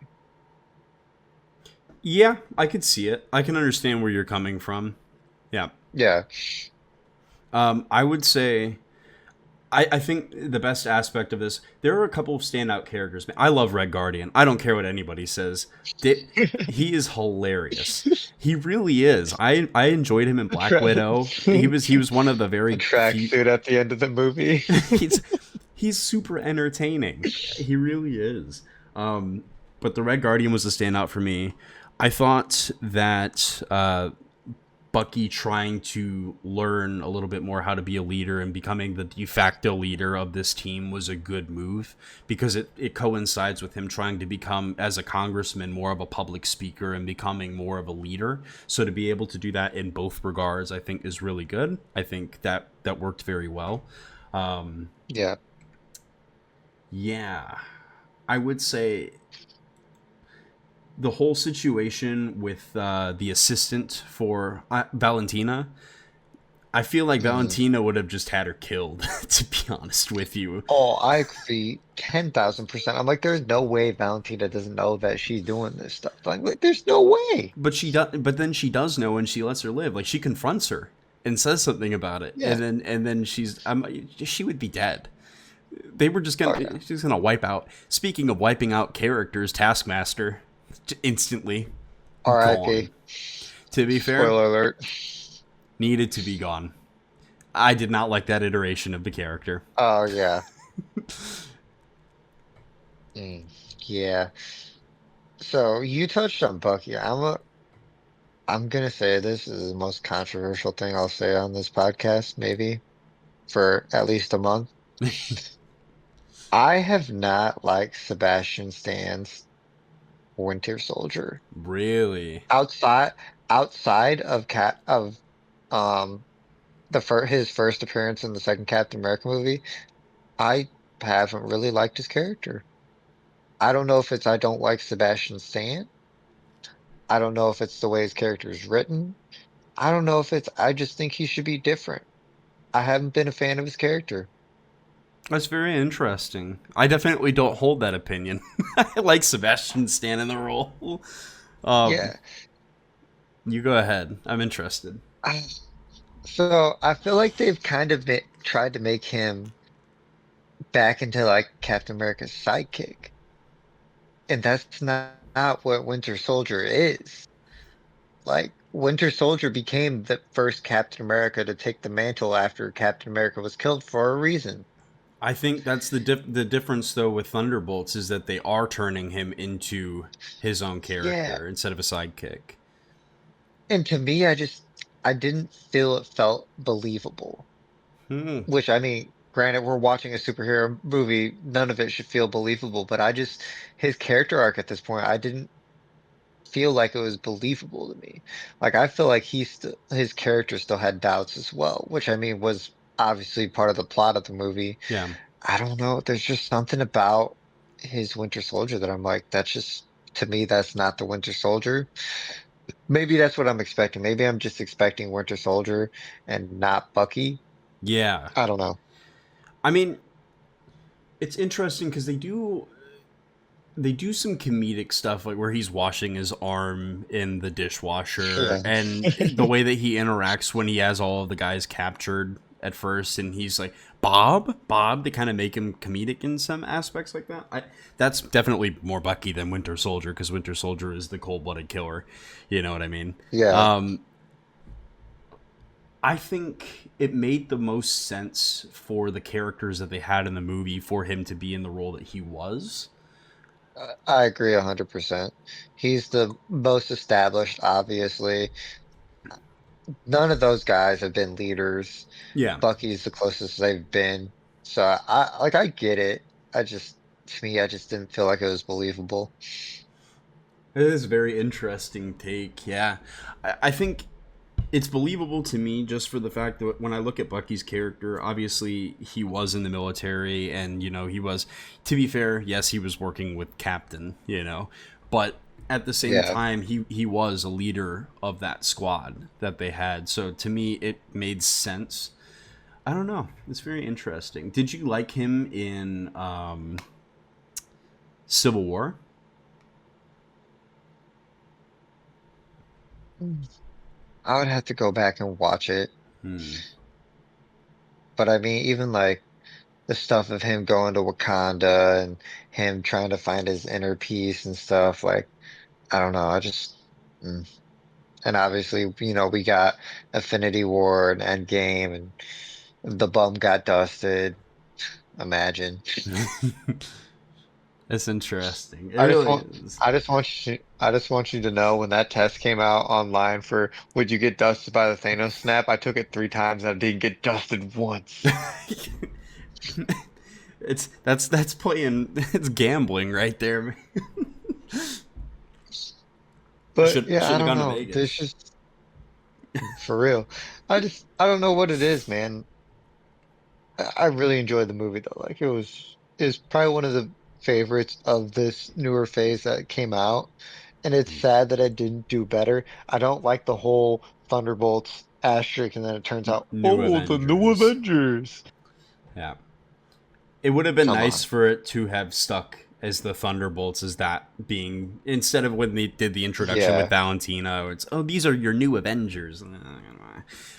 Yeah, I could see it. I can understand where you're coming from. Yeah. Yeah. I would say I think the best aspect of this, there are a couple of standout characters. I love Red Guardian. I don't care what anybody says. He is hilarious. He really is. I enjoyed him in Black Widow. He was one of the The very few. tracksuit at the end of the movie. he's he's super entertaining. He really is. But the Red Guardian was the standout for me. I thought that Bucky trying to learn a little bit more how to be a leader and becoming the de facto leader of this team was a good move because it coincides with him trying to become, as a congressman, more of a public speaker and becoming more of a leader. So to be able to do that in both regards, I think is really good. I think that worked very well. Um, Yeah. yeah, I would say the whole situation with the assistant for Valentina, I feel like Mhm. Valentina would have just had her killed, to be honest with you. Oh, I agree 10,000%. I'm like, there's no way Valentina doesn't know that she's doing this stuff. Like, there's no way. But she does. But then she does know, and she lets her live. Like she confronts her and says something about it, Yeah. and then she would be dead. They were just Oh, gonna yeah. she's gonna wipe out. Speaking of wiping out characters, Taskmaster instantly gone. R.I.P. To be fair, Spoiler alert. needed to be gone. I did not like that iteration of the character. Oh, yeah. Mm, yeah. So you touched on Bucky. I'm gonna say this is the most controversial thing I'll say on this podcast, maybe for at least a month. I have not liked Sebastian Stan's Winter Soldier. Really? Outside outside of cat of um his first appearance in the second Captain America movie, I haven't really liked his character. I don't know if it's I don't like Sebastian Stan. I don't know if it's the way his character is written. I don't know if it's I just think he should be different. I haven't been a fan of his character. That's very interesting. I definitely don't hold that opinion. I like Sebastian Stan in the role. Um, Yeah. you go ahead. I'm interested. I, so I feel like they've kind of tried to make him back into like Captain America's sidekick. And that's not what Winter Soldier is. Like, Winter Soldier became the first Captain America to take the mantle after Captain America was killed for a reason. I think that's the difference though with Thunderbolts is that they are turning him into his own Yeah. character instead of a sidekick. And to me, I didn't feel it felt believable. Hmm. Which, I mean, granted, we're watching a superhero movie. None of it should feel believable, but his character arc at this point, I didn't feel like it was believable to me. Like, I feel like his character still had doubts as well, which I mean was obviously part of the plot of the movie. Yeah. I don't know. There's just something about his Winter Soldier that I'm like, to me, that's not the Winter Soldier. Maybe that's what I'm expecting. Maybe I'm just expecting Winter Soldier and not Bucky. Yeah. I don't know. I mean, it's interesting because they do some comedic stuff like where he's washing his arm in the dishwasher Yeah. and the way that he interacts when he has all of the guys captured at first and he's like Bob to kind of make him comedic in some aspects like that. That's definitely more Bucky than Winter Soldier because Winter Soldier is the cold-blooded killer. You know what I mean? Yeah. um, I think it made the most sense for the characters that they had in the movie for him to be in the role that he was. I agree 100%. He's the most established, obviously. None of those guys have been leaders. Yeah. Bucky's the closest they've been. So I get it. I just to me, I just didn't feel like it was believable. It is a very interesting take. Yeah, I think it's believable to me just for the fact that when I look at Bucky's character, obviously he was in the military, and he was. To be fair, yes, he was working with Captain. But at the same Yeah. time, he was a leader of that squad that they had. So to me, it made sense. I don't know. It's very interesting. Did you like him in Civil War? I would have to go back and watch it. Hmm. But I mean, even like the stuff of him going to Wakanda and him trying to find his inner peace and stuff, like, I don't know. I just, mm. And obviously, we got Infinity War and Endgame and the bum got dusted. Imagine. It's interesting. It I just really want, is. I just want you to know when that test came out online for would you get dusted by the Thanos snap, I took it 3 times and I didn't get dusted once. That's playing. It's gambling right there. Man. But Should yeah, I have don't gone to know. There's Vegas. just for real. I don't know what it is, man. I really enjoyed the movie though. Like it's probably one of the favorites of this newer phase that came out. And it's sad that I didn't do better. I don't like the whole Thunderbolts asterisk and then it turns out, New oh, the new Avengers. Avengers. Yeah, it would have been Come nice on. for it to have stuck as the Thunderbolts, as that being instead of when they did the introduction with Yeah. Valentina. It's these are your new Avengers.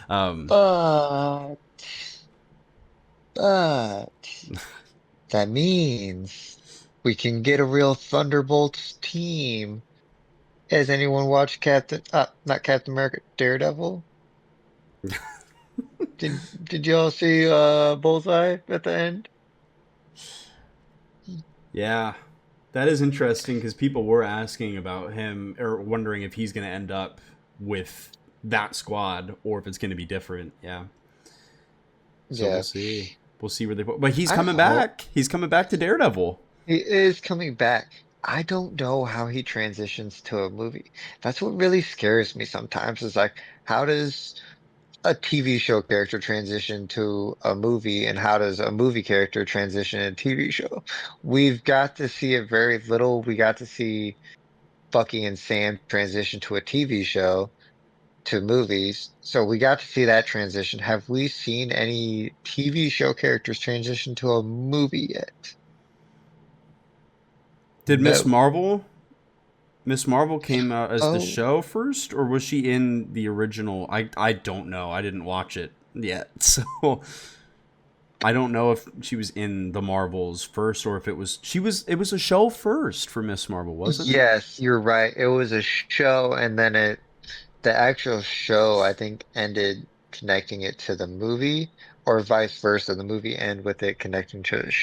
Um, But, but that means we can get a real Thunderbolts team. Has anyone watched not Captain America, Daredevil? Did y'all see Bullseye at the end? yeah, that is interesting because people were asking about him or wondering if he's going to end up with that squad or if it's going to be different. Yeah. So we'll Yeah. see. We'll see where they put. But he's I coming hope back. He's coming back to Daredevil. he is coming back. I don't know how he transitions to a movie. That's what really scares me sometimes is like, how does a TV show character transition to a movie and how does a movie character transition in a TV show? We've got to see it very little. We got to see Bucky and Sam transition to a TV show to movies. So we got to see that transition. Have we seen any TV show characters transition to a movie yet? Did Miss No. Marvel? Miss Marvel came out as the Oh, show first, or was she in the original? I don't know. I didn't watch it yet, so I don't know if she was in the Marvels first or if it was she was. It was a show first for Miss Marvel, wasn't it? yes, you're right. It was a show and then the actual show, I think, ended connecting it to the movie or vice versa. The movie ended with it connecting to the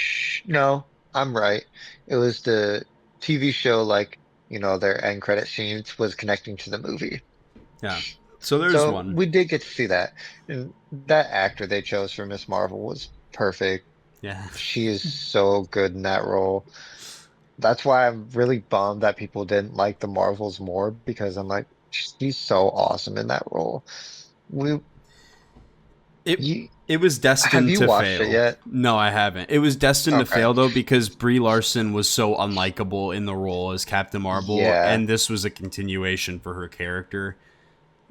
no, I'm right. It was the TV show, like, their end credit scenes was connecting to the movie. Yeah. So there's So one. we did get to see that. And that actor they chose for Miss Marvel was perfect. Yeah. She is so good in that role. That's why I'm really bummed that people didn't like the Marvels more because I'm like, she's so awesome in that role. We, It you, it was have destined you to watched it fail. yet? No, I haven't. It was destined to Okay. fail though because Brie Larson was so unlikable in the role as Captain Marvel, Yeah. and this was a continuation for her character.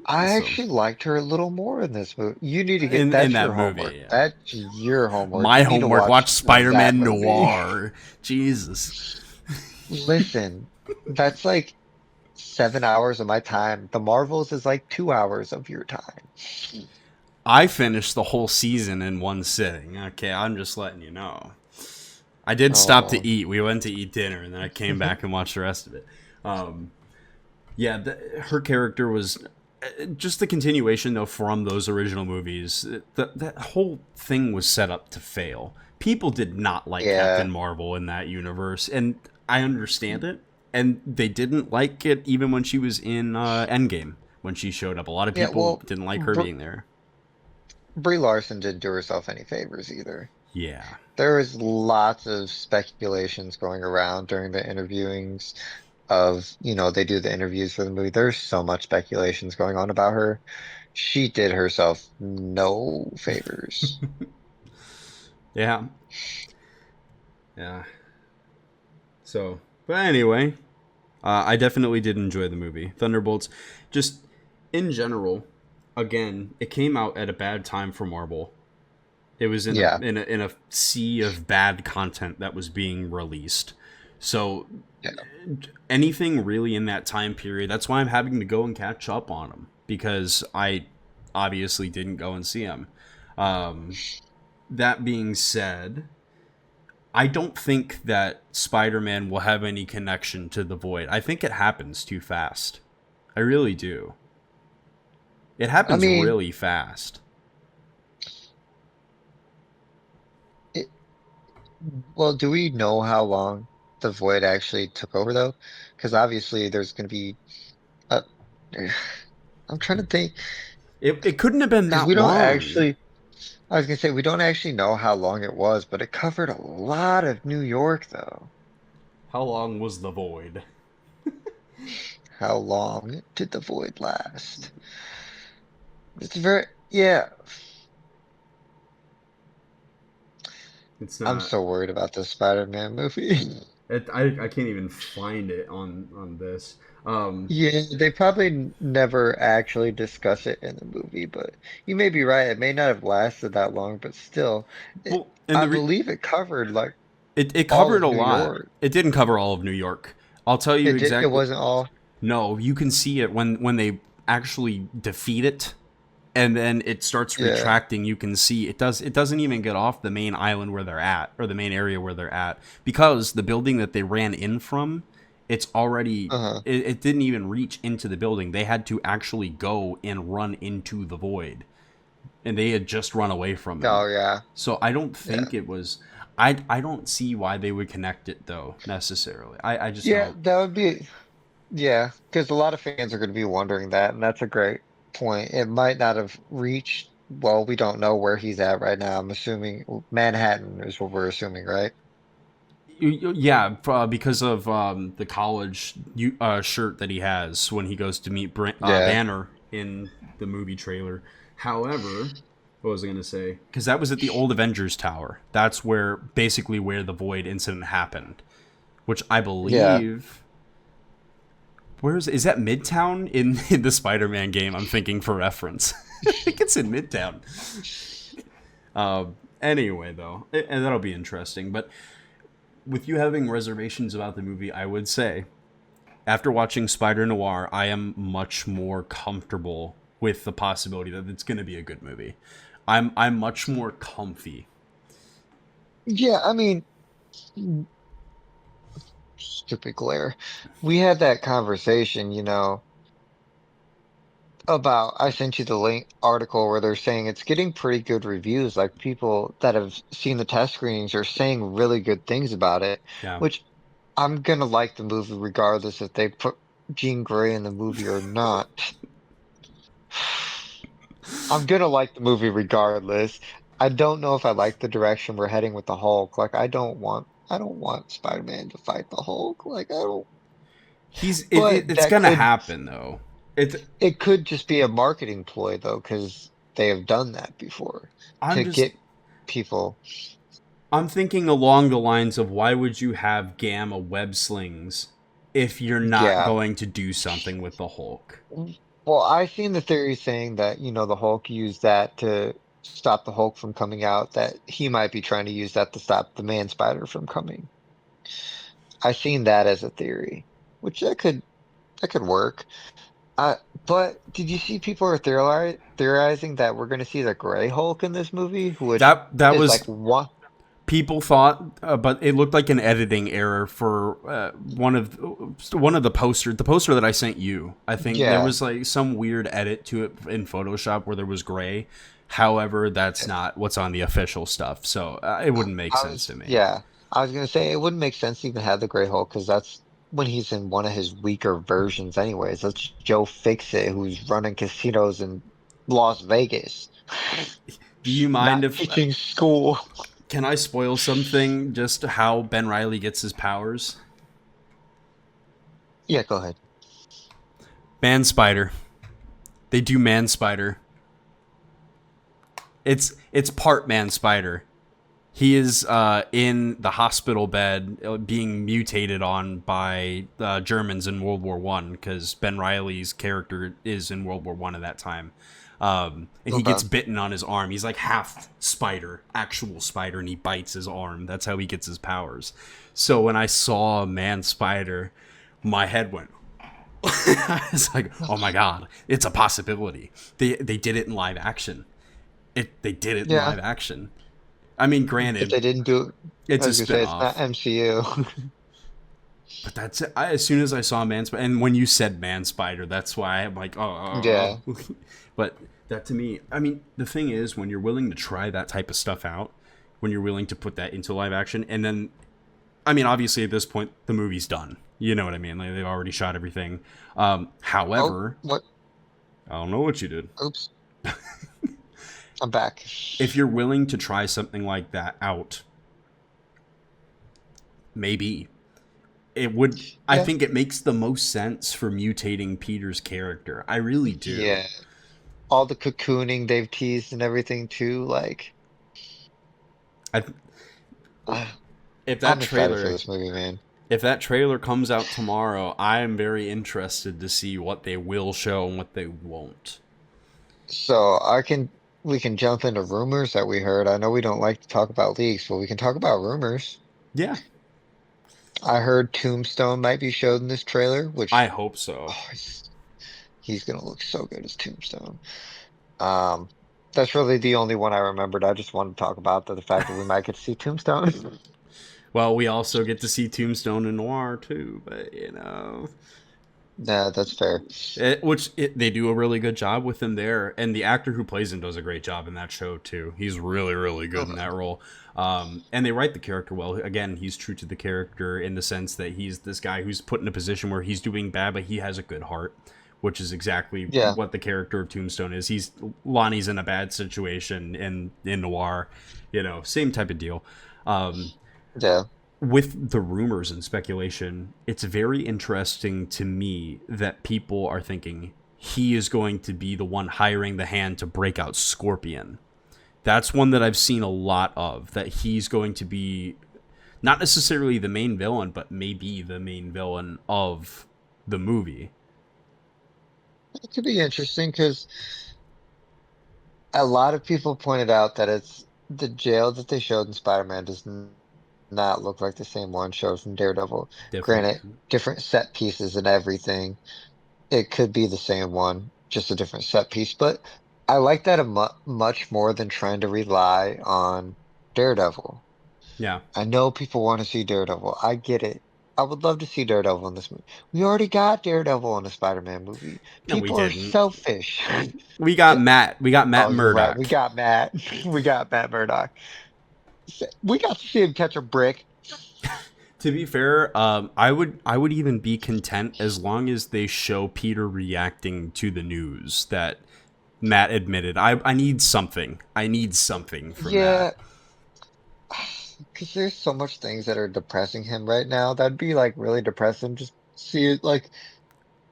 I So actually liked her a little more in this movie. You need to in that's that your homework. movie, yeah. That's your homework. My You need to homework: watch watch that Spider-Man movie. Noir. Jesus, Listen, that's like 7 hours of my time. The Marvels is like 2 hours of your time. I finished the whole season in one sitting. Okay, I'm just letting you know. I did stop to Oh. eat. We went to eat dinner, and then I came back and watched the rest of it. Um, yeah, her character was just the continuation though from those original movies. That whole thing was set up to fail. People did not like Captain Yeah. Marvel in that universe, and I understand it. And they didn't like it even when she was in Endgame when she showed up. A lot of Yeah, people well, didn't like her being there. Brie Larson didn't do herself any favors either. Yeah, There was lots of speculations going around during the interviewings of, they do the interviews for the movie. There's so much speculations going on about her. She did herself no favors. Yeah, yeah. So, but anyway, I definitely did enjoy the movie Thunderbolts. Just in general, again, it came out at a bad time for Marvel. It was in Yeah, a sea of bad content that was being released. So yeah. anything really in that time period, that's why I'm having to go and catch up on them because I obviously didn't go and see them. Um, that being said, I don't think that Spider-Man will have any connection to the Void. I think it happens too fast. I really do. It I happens mean, really fast. it, well, do we know how long the Void actually took over though? Because obviously there's going to be, uh, I'm trying to think, It couldn't have been because that we don't long. actually, I was going to say, we don't actually know how long it was, but it covered a lot of New York though. How long was the Void? How long did the Void last? It's very, yeah. It's I'm not. so worried about the Spider-Man movie. I can't even find it on this. Um, Yeah, they probably never actually discuss it in the movie, but you may be right. It may not have lasted that long, but still, well, and I believe it covered like it all covered of a New lot. York. It didn't cover all of New York. I'll tell you It exactly. wasn't all. No, you can see it when they actually defeat it, and then it starts Yeah. retracting. You can see it doesn't even get off the main island where they're at, or the main area where they're at, because the building that they ran in from, it's already Uh-huh. it didn't even reach into the building. They had to actually go and run into the void, and they had just run away from him. Oh yeah. So I don't Yeah. think it was. I don't see why they would connect it though necessarily. I just Yeah, don't. that would be yeah, because a lot of fans are going to be wondering that, and that's a great point. It might not have reached, well, we don't know where he's at right now. I'm assuming Manhattan is what we're assuming, right? Yeah, because of the college shirt that he has when he goes to meet Yeah. Banner in the movie trailer. However, what was I going to say? Because that was at the old Avengers Tower. That's where basically where the Void incident happened, which I Yeah. believe. Where is that Midtown in the Spider-Man game? I'm thinking for reference. I think it's in Midtown. Anyway, though, and that'll be interesting. But with you having reservations about the movie, I would say after watching Spider-Noir, I am much more comfortable with the possibility that it's going to be a good movie. I'm much more comfy. Yeah, I mean, stupid glare. We had that conversation, about I sent you the link article where they're saying it's getting pretty good reviews. Like people that have seen the test screenings are saying really good things about it, Yeah. which I'm gonna like the movie regardless if they put Jean Grey in the movie or not. I'm gonna like the movie regardless. I don't know if I like the direction we're heading with the Hulk. Like I don't want Spider-Man to fight the Hulk. Like I don't, but It's that gonna could happen though. It's it could just be a marketing ploy though, because they have done that before I'm to just get people. I'm thinking along the lines of why would you have gamma web slings if you're not Yeah. going to do something with the Hulk? Well, I've seen the theory saying that, the Hulk used that to stop the Hulk from coming out, that he might be trying to use that to stop the man spider from coming. I've seen that as a theory, which that could work. Uh, but did you see people are theorizing that we're going to see the Gray Hulk in this movie, which That is like was one, people thought, but it looked like an editing error for one of the posters. The poster that I sent you, I think there yeah. was like some weird edit to it in Photoshop where there was gray. However, that's not what's on the official stuff, so it wouldn't make sense to me. Yeah, I was gonna say it wouldn't make sense to even have the Gray Hulk because that's when he's in one of his weaker versions anyways. That's Joe Fixit who's running casinos in Las Vegas, Do you mind not if teaching school. Can I spoil something? Just how Ben Reilly gets his powers? Yeah, go ahead. Man Spider. They do Man Spider. It's part Man Spider. He is in the hospital bed, being mutated on by Germans in World War One, because Ben Reilly's character is in World War One at that time, and he gets Okay. bitten on his arm. He's like half spider, actual spider, and he bites his arm. That's how he gets his powers. So when I saw Man Spider, my head went. I was like, oh my god, it's a possibility. They did it in live action. They did it in Yeah. live action. I mean, If granted, they didn't do it, it's I a was gonna say it's not spin-off, MCU. but that's it. As soon as I saw Man Spider, and when you said Man Spider, that's why I'm like, Yeah. oh. But that to me, I mean, the thing is, when you're willing to try that type of stuff out, when you're willing to put that into live action, and then, I mean, obviously at this point, the movie's done. You know what I mean? Like they've already shot everything. Oh, However, what? I don't know what you did. Oops. I'm back. If you're willing to try something like that out, maybe it would. I Yeah. think it makes the most sense for mutating Peter's character. I really do. Yeah. All the cocooning they've teased and everything too. Like, I, uh, if that I'm excited for trailer, this movie, man. if that trailer comes out tomorrow, I am very interested to see what they will show and what they won't. So we can jump into rumors that we heard. I know we don't like to talk about leaks, but we can talk about rumors. Yeah, I heard Tombstone might be showed in this trailer, which I hope so. oh, he's gonna look so good as Tombstone. Um, that's really the only one I remembered. I just wanted to talk about the fact that we might get to see Tombstone. Well, we also get to see Tombstone and Noir too, but Nah, that's fair. they do a really good job with him there, and the actor who plays him does a great job in that show too. He's really, really good in Okay. that role, and they write the character well. Again, he's true to the character in the sense that he's this guy who's put in a position where he's doing bad, but he has a good heart, which is exactly Yeah, what the character of Tombstone is. He's Lonnie's in a bad situation in Noir, same type of deal. Um, yeah. with the rumors and speculation, it's very interesting to me that people are thinking he is going to be the one hiring the hand to break out Scorpion. That's one that I've seen a lot of, that he's going to be not necessarily the main villain, but maybe the main villain of the movie. It could be interesting because a lot of people pointed out that it's the jail that they showed in Spider-Man does not look like the same one showed from Daredevil. Different. Granted, different set pieces and everything. It could be the same one, just a different set piece, but I like that a mu much more than trying to rely on Daredevil. Yeah. I know people want to see Daredevil. I get it. I would love to see Daredevil in this movie. We already got Daredevil in a Spider-Man movie. No, we People are didn't. selfish. We got Matt. We got Matt Oh, you're right. We Murdock. got Matt. We got Matt Murdock. We got to see him catch a brick. To be fair, I would even be content as long as they show Peter reacting to the news that Matt admitted. I need something. I need something from that. Yeah, because there's so much things that are depressing him right now. That'd be like really depressing. Just see it like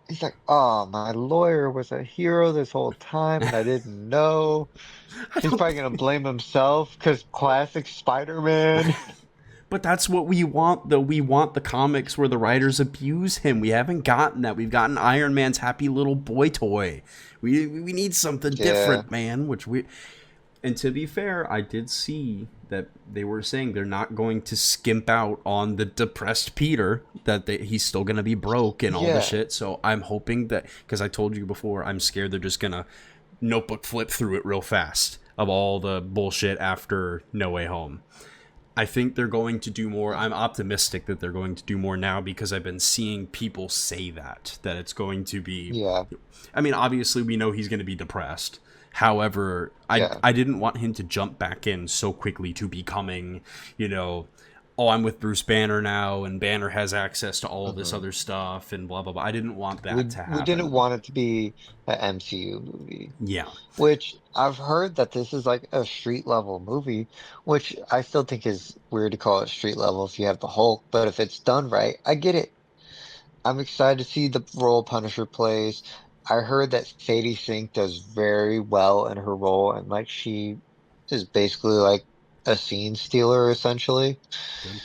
he's like, oh, my lawyer was a hero this whole time and I didn't know. I He's don't probably gonna blame himself because classic Spider-Man. But that's what we want, though. We want the comics where the writers abuse him. We haven't gotten that. We've gotten Iron Man's happy little boy toy. We need something Yeah, different, man. And to be fair, I did see that they were saying they're not going to skimp out on the depressed Peter, that he's still going to be broke and all the yeah. shit. So I'm hoping that, because I told you before, I'm scared they're just going to notebook flip through it real fast of all the bullshit after No Way Home. I think they're going to do more. I'm optimistic that they're going to do more now because I've been seeing people say that it's going to be. Yeah, I mean, obviously we know he's going to be depressed. However, I yeah, I didn't want him to jump back in so quickly to becoming, you know, oh, I'm with Bruce Banner now, and Banner has access to all of this Mhm. other stuff, and blah blah blah. I didn't want that We to we didn't happen. want it to be an MCU movie, Yeah, which I've heard that this is like a street level movie, which I still think is weird to call it street level if you have the Hulk, but if it's done right, I get it. I'm excited to see the role Punisher plays. I heard that Sadie Sink does very well in her role, and like she is basically like a scene stealer essentially. good.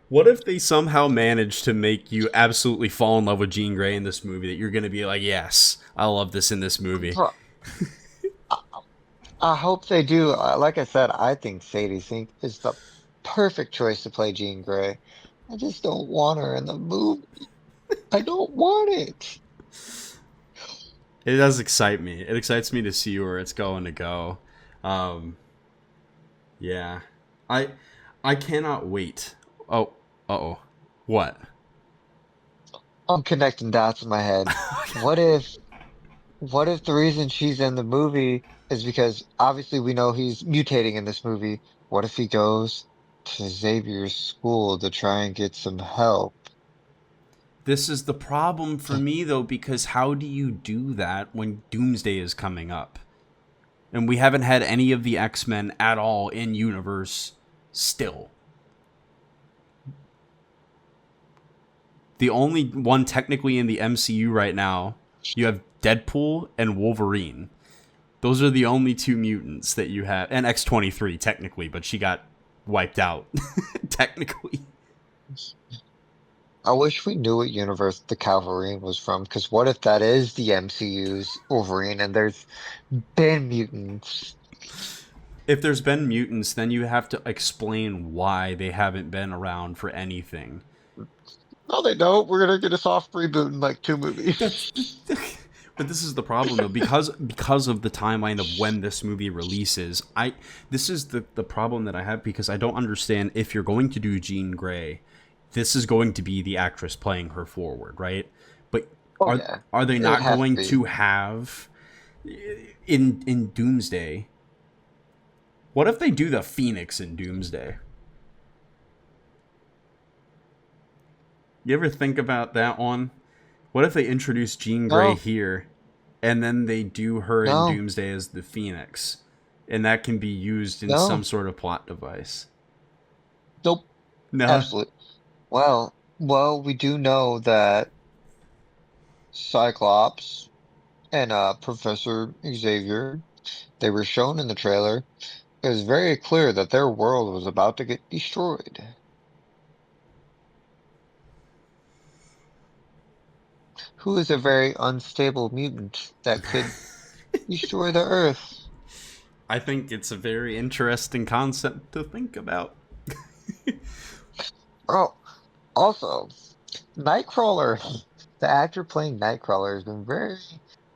What if they somehow manage to make you absolutely fall in love with Jean Grey in this movie? That you're gonna be like, yes, I love this in this movie. Bro, I, I hope they do. Like I said, I think Sadie Sink is the perfect choice to play Jean Grey. I just don't want her in the movie. I don't want it. It does excite me. It excites me to see where it's going to go. Um, yeah, I I cannot wait. Oh, oh, what? I'm connecting dots in my head. What if What if the reason she's in the movie is because obviously we know he's mutating in this movie. What if he goes to Xavier's school to try and get some help? This is the problem for me though, because how do you do that when Doomsday is coming up? And we haven't had any of the X-Men at all in universe still. The only one technically in the MCU right now, you have Deadpool and Wolverine. Those are the only two mutants that you have, and X-23 technically, but she got wiped out technically. I wish we knew what universe the Calvary was from, because what if that is the MCU's Wolverine and there's been mutants? If there's been mutants, then you have to explain why they haven't been around for anything. No, they don't. We're gonna get a soft reboot in like two That's movies. but this is the problem though, because of the timeline of when this movie releases. I This is the problem that I have, because I don't understand, if you're going to do Jean Grey, this is going to be the actress playing her forward, right? But Oh are yeah, are they it would not have to going be. to have in Doomsday? What if they do the Phoenix in Doomsday? You ever think about that one? What if they introduce Jean Grey No, here, and then they do her in no, Doomsday as the Phoenix, and that can be used in some no, sort of plot device? nope, No, absolutely. Well, we do know that Cyclops and Professor Xavier, they were shown in the trailer. It was very clear that their world was about to get destroyed. Who is a very unstable mutant that could destroy the Earth? I think it's a very interesting concept to think about. Oh, also, Nightcrawler, the actor playing Nightcrawler has been very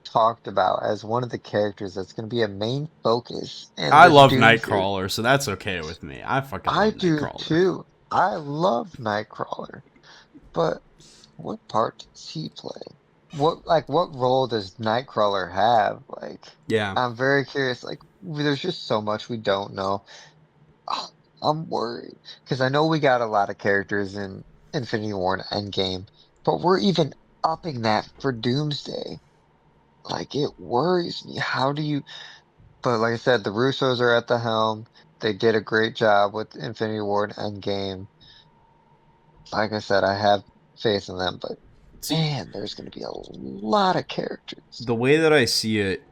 talked about as one of the characters that's going to be a main focus in I this love Doomsday. Nightcrawler, so that's okay with me. I fucking I love do Nightcrawler. too. I love Nightcrawler, but what part does he play? What role does Nightcrawler have? Like, Yeah. I'm very curious. Like, there's just so much we don't know. Ah, I'm worried because I know we got a lot of characters in Infinity War and Endgame, but we're even upping that for Doomsday. Like, it worries me. How do you? But like I said, the Russos are at the helm. They did a great job with Infinity War and Endgame. Like I said, I have faith in them, but See, man, there's going to be a lot of characters. the way that I see it,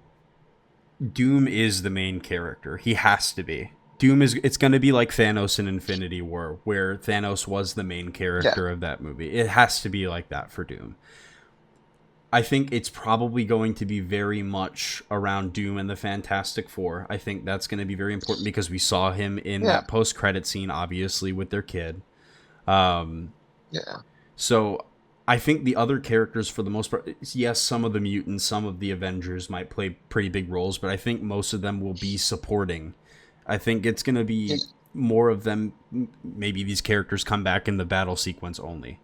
Doom is the main character. He has to be. Doom is, it's going to be like Thanos in Infinity War, where Thanos was the main Yeah, character of that movie. It has to be like that for Doom. I think it's probably going to be very much around Doom and the Fantastic Four. I think that's going to be very important, because we saw him in yeah, that post-credit scene, obviously, with their kid. Um, yeah, so I think the other characters, for the most part, yes, some of the mutants, some of the Avengers might play pretty big roles, but I think most of them will be supporting. I think it's going to yeah, be more of them. Maybe these characters come back in the battle sequence only.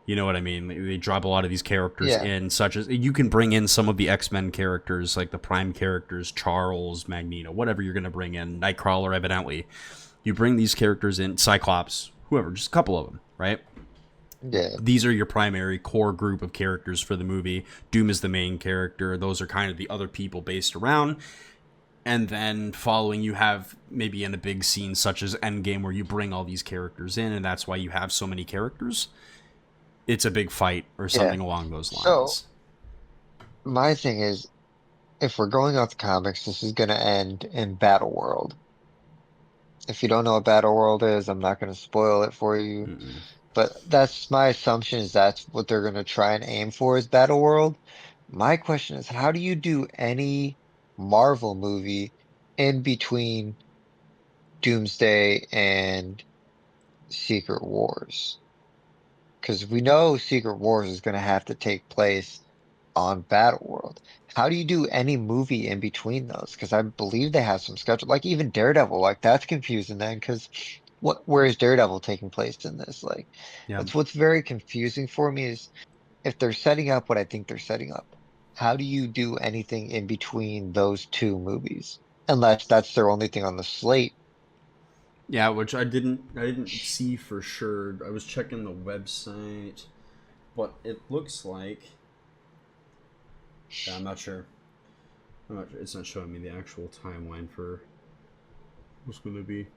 You know what I mean? They drop a lot of these characters yeah. in, such as you can bring in some of the X-Men characters, like the Prime characters, Charles, Magneto, whatever you're going to bring in, Nightcrawler, evidently. You bring these characters in, Cyclops, whoever, just a couple of them, right? Yeah. These are your primary core group of characters for the movie. Doom is the main character. Those are kind of the other people based around. And then following, you have maybe in a big scene such as Endgame where you bring all these characters in, and that's why you have so many characters. It's a big fight or Yeah. something along those So lines. my thing is, if we're going off the comics, this is going to end in Battle World. If you don't know what Battle World is, I'm not going to spoil it for you. Mm-mm. But that's my assumption is that's what they're going to try and aim for is Battle World. My question is, how do you do any Marvel movie in between Doomsday and Secret Wars? Because we know Secret Wars is going to have to take place on Battle World. How do you do any movie in between those? Because I believe they have some schedule, like even Daredevil, like that's confusing then. Because where is Daredevil taking place in this? Like, Yeah. that's what's very confusing for me is if they're setting up what I think they're setting up, how do you do anything in between those two movies? Unless that's their only thing on the slate. Yeah, which I didn't see for sure. I was checking the website, but it looks like, yeah, I'm not sure. I'm not sure. It's not showing me the actual timeline for what's going to be.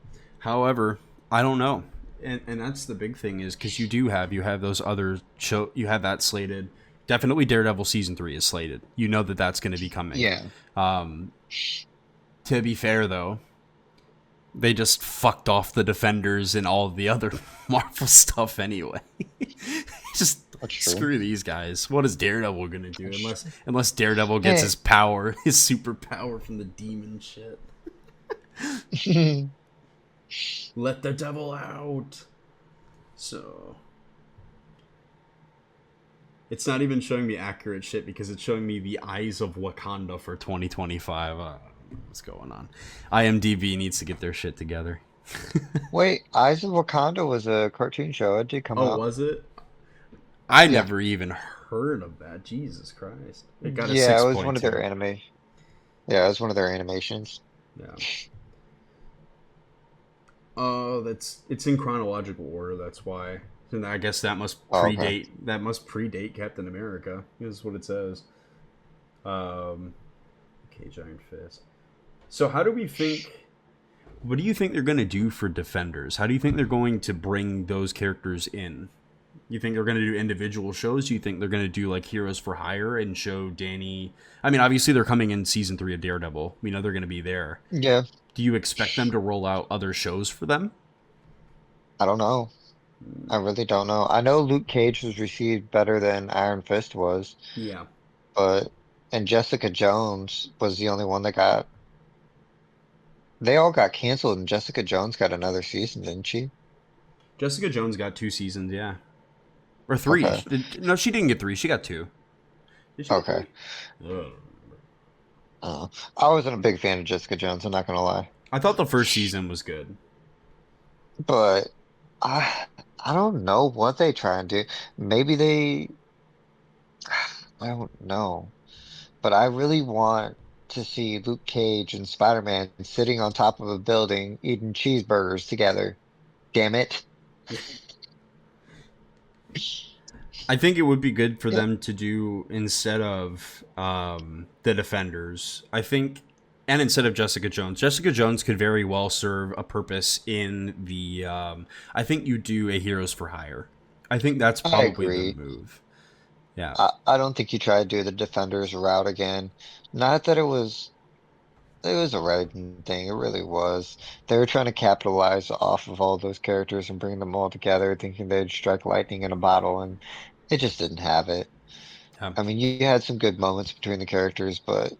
However, I don't know, and that's the big thing is because you have those other show you have that slated. Definitely, Daredevil season 3 is slated. You know that that's going to be coming. Yeah. Um, to be fair, though, they just fucked off the Defenders and all the other Marvel stuff anyway. Just That's true. screw these guys. What is Daredevil gonna do unless Daredevil gets Hey. his power, his superpower from the demon shit? Let the devil out. So it's not even showing me accurate shit because it's showing me the Eyes of Wakanda for 2025. What's going on? IMDb needs to get their shit together. Wait, Eyes of Wakanda was a cartoon show. It did come Oh, out. was it? I Yeah. never even heard of that. Jesus Christ. It got a Yeah, it was one of their 6.2. anime. Yeah, it was one of their animations. Yeah. That's it's in chronological order, that's why. And I guess Oh, okay. that must predate Captain America. Is what it says. Um okay, Giant Fist. So how do we think what do you think they're going to do for Defenders? How do you think they're going to bring those characters in? You think they're going to do individual shows? Do you think they're going to do like Heroes for Hire and show Danny? I mean, obviously they're coming in season 3 of Daredevil. We know they're going to be there. Yeah, Do you expect them to roll out other shows for them? I don't know. I really don't know. I know Luke Cage was received better than Iron Fist was, Yeah. but and Jessica Jones was the only one that got. They all got canceled, and Jessica Jones got another season, didn't she? Jessica Jones got 2 seasons, yeah. Or three. Okay, No, she didn't get 3. She got 2. Did she get okay. 3? Ugh. I wasn't a big fan of Jessica Jones. I'm not gonna lie, I thought the first season was good. but I I don't know what they try and do. Maybe they. I don't know. But I really want to see Luke Cage and Spider-Man sitting on top of a building eating cheeseburgers together. Damn it. I think it would be good for Yeah. them to do instead of the Defenders. I think, and instead of Jessica Jones could very well serve a purpose in the. I think you do a Heroes for Hire. I think that's I probably the agree. move. Yeah. I don't think you try to do the Defenders route again. Not that it was a writing thing. It really was. They were trying to capitalize off of all those characters and bring them all together, thinking they'd strike lightning in a bottle, and it just didn't have it. Yeah. I mean, you had some good moments between the characters, but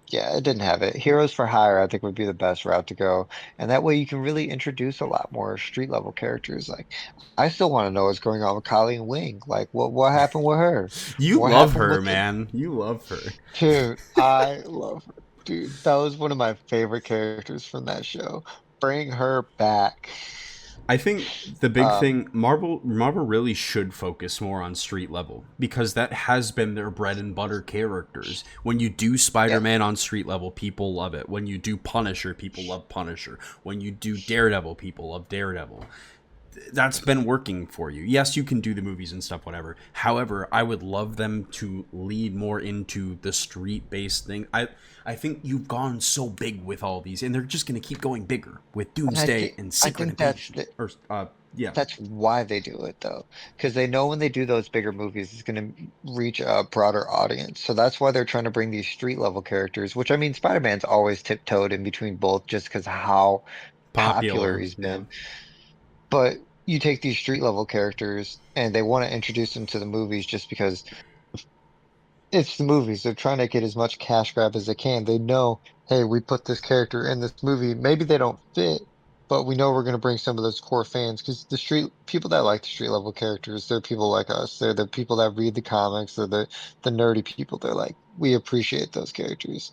yeah, it didn't have it. Heroes for Hire, I think, would be the best route to go. And that way you can really introduce a lot more street level characters. Like, I still want to know what's going on with Colleen Wing. Like, what happened with her? You What love happened her, with the man. You love her. dude? I love her. Dude, that was one of my favorite characters from that show. Bring her back. I think the big Um, thing, Marvel really should focus more on street level because that has been their bread and butter characters. When you do yeah, Spider-Man on street level, people love it. When you do Punisher, people love Punisher. When you do Daredevil, people love Daredevil. That's been working for you. Yes, you can do the movies and stuff, whatever. However, I would love them to lead more into the street based thing. I think you've gone so big with all these, and they're just going to keep going bigger with and Doomsday and I Secret think that's Invasion. Or yeah, that's why they do it though, because they know when they do those bigger movies, it's going to reach a broader audience. So that's why they're trying to bring these street level characters, which I mean, Spider-Man's always tiptoed in between both just because how popular popular. he's Yeah, been. But you take these street level characters and they want to introduce them to the movies just because it's the movies. They're trying to get as much cash grab as they can. They know, hey, we put this character in this movie. Maybe they don't fit, but we know we're going to bring some of those core fans because the street people that like the street level characters, they're people like us. They're the people that read the comics. They're the nerdy people. They're like, we appreciate those characters.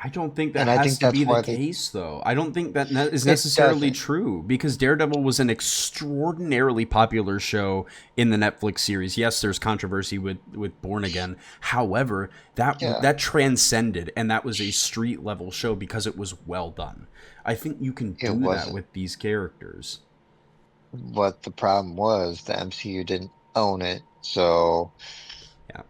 I don't think that And I has think to be that's the why they, case, though. I don't think that is it necessarily doesn't. true because Daredevil was an extraordinarily popular show in the Netflix series. Yes, there's controversy with Born Again. However, Yeah, that transcended, and that was a street level show because it was well done. I think you can it do that wasn't. with these characters. What the problem was, the MCU didn't own it. So, Yeah.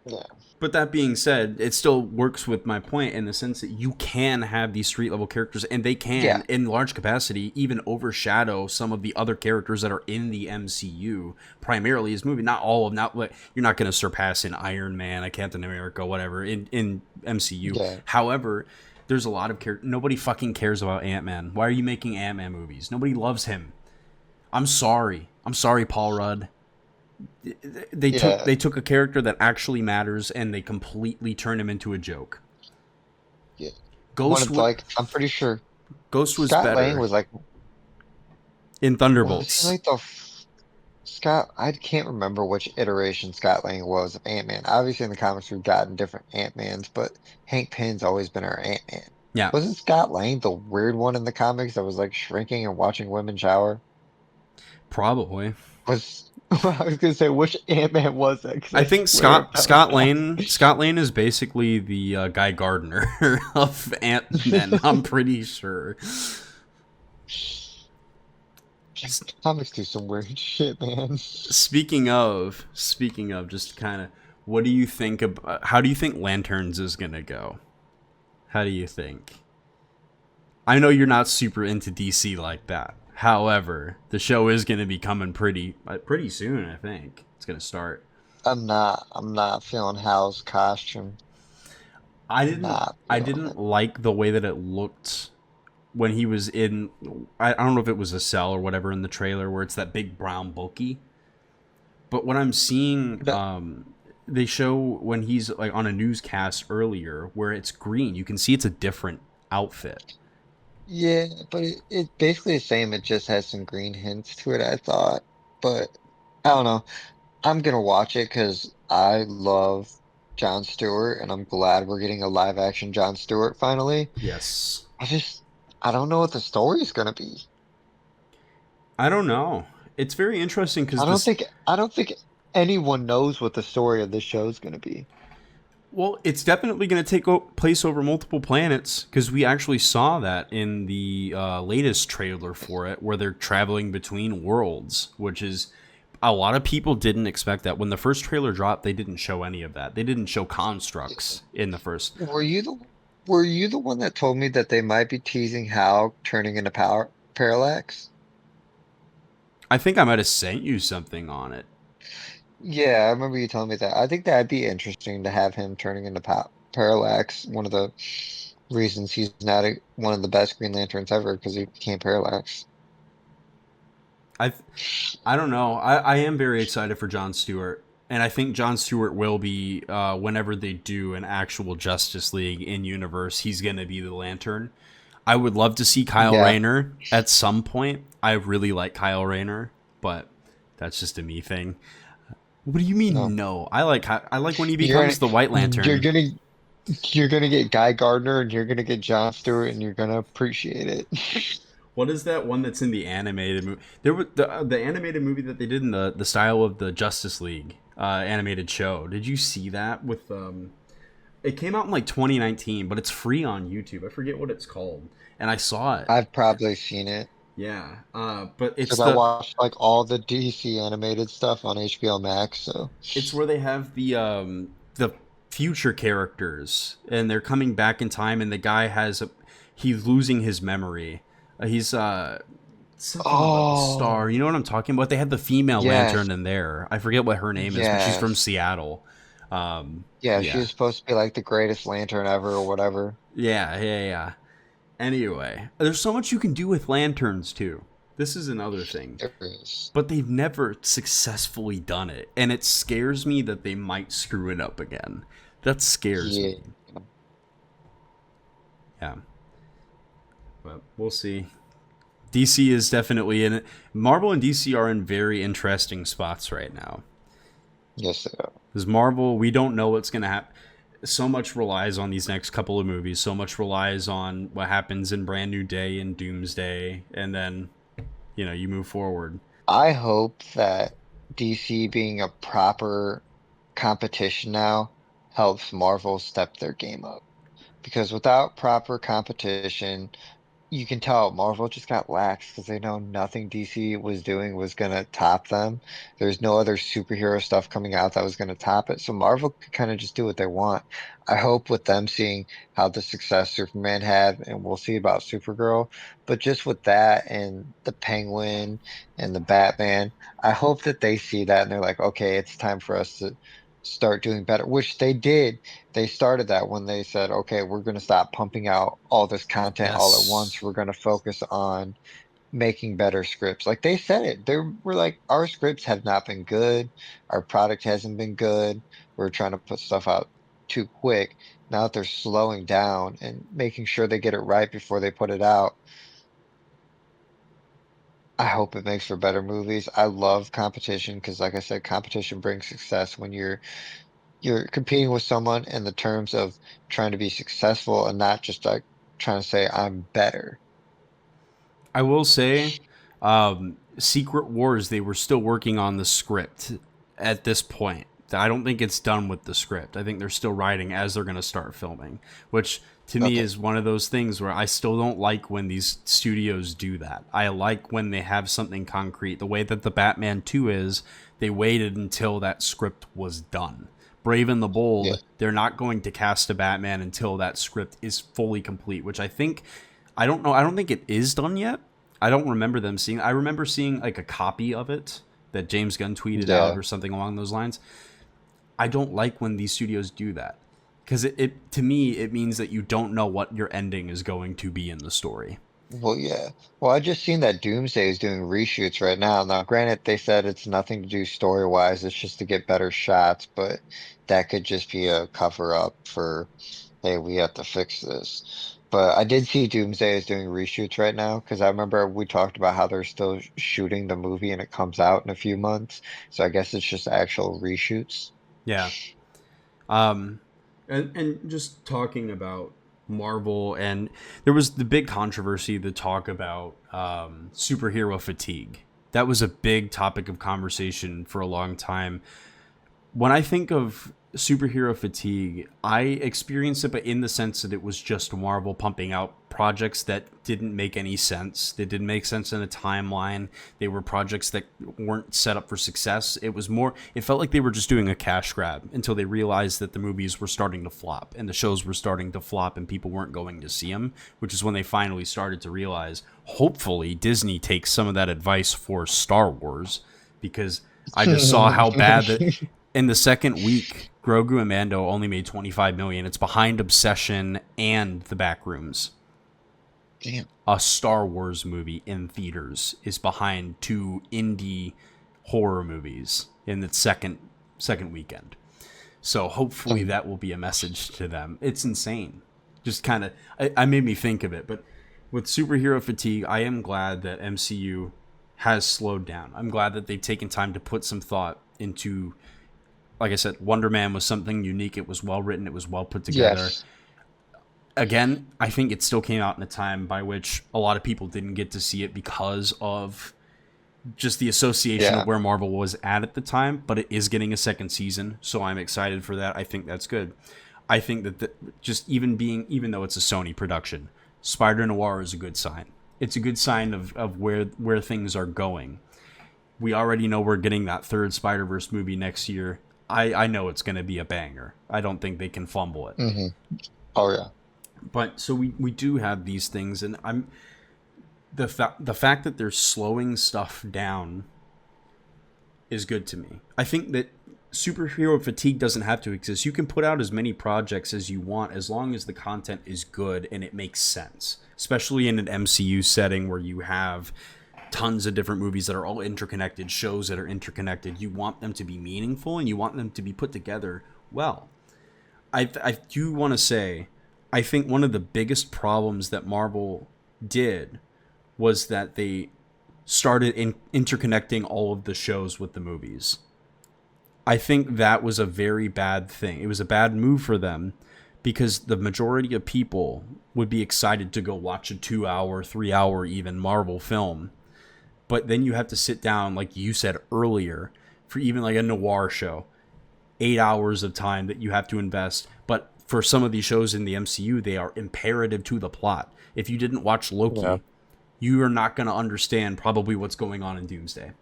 yeah, But that being said, it still works with my point in the sense that you can have these street level characters, and they yeah, can, in large capacity, even overshadow some of the other characters that are in the MCU. Primarily, as movie, not all of not like you're not going to surpass an Iron Man, a Captain America, whatever in MCU. yeah. However, there's a lot of nobody fucking cares about Ant-Man. Why are you making Ant-Man movies? Nobody loves him. I'm sorry. I'm sorry, Paul Rudd. Yeah, They took a character that actually matters and they completely turned him into a joke. yeah. One Ghost of w- like I'm pretty sure Ghost was Scott Lang better was like in was he Thunderbolts. like the Scott I can't remember which iteration Scott Lang was of Ant-Man. Obviously in the comics we've gotten different Ant-Mans, but Hank Pym's always been our Ant-Man. Yeah, Wasn't Scott Lang the weird one in the comics that was like shrinking and watching women shower? probably. Was I was gonna say which Ant-Man was that? Because I I think swear that was Scott. Scott Lane is basically the Guy Gardner of Ant Men. I'm pretty sure. Comics do some weird shit, man. Speaking of, just kind of, what do you think about? How do you think Lanterns is gonna go? How do you think? I know you're not super into DC like that. However, the show is going to be coming pretty soon. I think it's going to start. I'm not feeling Hal's costume. I didn't Not I feeling didn't it. like the way that it looked when he was in. I don't know if it was a cell or whatever in the trailer where it's that big brown bulky. But what I'm seeing, No, they show when he's like on a newscast earlier where it's green. You can see it's a different outfit. yeah, but it's basically the same. It just has some green hints to it, I thought. But I don't know. I'm gonna watch it because I love Jon Stewart, and I'm glad we're getting a live action Jon Stewart finally. Yes. I just I don't know what the story's gonna be. I don't know. It's very interesting because this. I don't think anyone knows what the story of this show is gonna be. Well, it's definitely going to take place over multiple planets because we actually saw that in the latest trailer for it, where they're traveling between worlds, which is a lot of people didn't expect that. When the first trailer dropped, they didn't show any of that. They didn't show constructs in the first. Were you the were you the one that told me that they might be teasing Hal turning into power Parallax? I think I might have sent you something on it. Yeah, I remember you telling me that. I think that'd be interesting to have him turning into Parallax. One of the reasons he's not one of the best Green Lanterns ever because he became Parallax. I I don't know. I am very excited for Jon Stewart. And I think Jon Stewart will be, whenever they do an actual Justice League in universe, he's going to be the Lantern. I would love to see Kyle Yeah, Rayner at some point. I really like Kyle Rayner, but that's just a me thing. What do you mean no, no? I like when he you're becomes the White you're Lantern. gonna you're gonna get Guy Gardner and you're gonna get John Stewart and you're gonna appreciate it. What is that one that's in the animated movie? There was the animated movie that they did in the style of the Justice League animated show. Did you see that with it came out in like 2019, but it's free on YouTube. I forget what it's called. And I saw it. I've probably seen it Yeah. But because I watched like all the DC animated stuff on HBO Max. So it's where they have the future characters and they're coming back in time and the guy he's losing his memory. He's something about the oh star. You know what I'm talking about? They had the female yes, lantern in there. I forget what her name is, but she's from yes, Seattle. yeah. She Yeah. was supposed to be like the greatest lantern ever or whatever. Yeah. Anyway, there's so much you can do with lanterns too. This is another thing. There is. But they've never successfully done it, and it scares me that they might screw it up again. That scares Yeah. me. Yeah, but we'll see. DC is definitely in it. Marvel and DC are in very interesting spots right now. Yes, they are. Because Marvel, we don't know what's going to happen. So much relies on these next couple of movies. So much relies on what happens in Brand New Day and Doomsday, and then you move forward. I hope that DC being a proper competition now helps Marvel step their game up. Because without proper competition, you can tell Marvel just got lax because they know nothing DC was doing was gonna top them. There's no other superhero stuff coming out that was gonna top it. So Marvel could kind of just do what they want. I hope with them seeing how the success Superman had, and we'll see about Supergirl, but just with that and the Penguin and the Batman, I hope that they see that and they're like, okay, it's time for us to start doing better, which they did. They started that when they said, okay, we're going to stop pumping out all this content all at once. Yes. We're going to focus on making better scripts. Like they said it. They were like, our scripts have not been good. Our product hasn't been good. We're trying to put stuff out too quick. Now that they're slowing down and making sure they get it right before they put it out, I hope it makes for better movies. I love competition because, like I said, competition brings success when you're competing with someone in the terms of trying to be successful and not just like trying to say I'm better. I will say, Secret Wars, they were still working on the script at this point. I don't think it's done with the script. I think they're still writing as they're going to start filming, which to me Okay. is one of those things where I still don't like when these studios do that. I like when they have something concrete. The way that the Batman 2 is, they waited until that script was done. Brave and the Yeah. Bold, they're not going to cast a Batman until that script is fully complete, which I don't know. I don't think it is done yet. I don't remember them seeing. I remember seeing like a copy of it that James Gunn tweeted out Yeah. or something along those lines. I don't like when these studios do that because it to me it means that you don't know what your ending is going to be in the story. Well, yeah. Well, I just seen that Doomsday is doing reshoots right now. Now, granted, they said it's nothing to do story wise. It's just to get better shots, but that could just be a cover up for, hey, we have to fix this. But I did see Doomsday is doing reshoots right now because I remember we talked about how they're still shooting the movie and it comes out in a few months. So I guess it's just actual reshoots. Yeah. Um, and just talking about Marvel, and there was the big controversy, the talk about superhero fatigue. That was a big topic of conversation for a long time. When I think of superhero fatigue, I experienced it, but in the sense that it was just Marvel pumping out projects that didn't make any sense. They didn't make sense in a timeline. They were projects that weren't set up for success. It felt like they were just doing a cash grab until they realized that the movies were starting to flop and the shows were starting to flop and people weren't going to see them, which is when they finally started to realize, hopefully, Disney takes some of that advice for Star Wars because I just saw how bad that in the second week, Grogu and Mando only made 25 million. It's behind Obsession and The Backrooms. Damn. A Star Wars movie in theaters is behind two indie horror movies in its second weekend. So hopefully Um, that will be a message to them. It's insane. Just kind of I made me think of it, but with superhero fatigue, I am glad that MCU has slowed down. I'm glad that they've taken time to put some thought into, like I said, Wonder Man was something unique. It was well written. It was well put together. yes. again, I think it still came out in a time by which a lot of people didn't get to see it because of just the association of Yeah. where Marvel was at the time, but it is getting a second season, so I'm excited for that. I think that's good. I think that just even though it's a Sony production, Spider-Noir is a good sign. It's a good sign of where things are going. We already know we're getting that third Spider-Verse movie next year. I know it's going to be a banger. I don't think they can fumble it. Hmm. Oh yeah. But so we do have these things, and the fact that they're slowing stuff down is good to me. I think that superhero fatigue doesn't have to exist. You can put out as many projects as you want as long as the content is good and it makes sense. Especially in an MCU setting where you have tons of different movies that are all interconnected, shows that are interconnected. You want them to be meaningful and you want them to be put together well. I do want to say, I think one of the biggest problems that Marvel did was that they started interconnecting all of the shows with the movies. I think that was a very bad thing. It was a bad move for them because the majority of people would be excited to go watch a 2 hour, 3 hour even Marvel film. But then you have to sit down, like you said earlier, for even like a noir show. 8 hours of time that you have to invest. But for some of these shows in the MCU, they are imperative to the plot. If you didn't watch Loki, Yeah. you are not going to understand probably what's going on in Doomsday.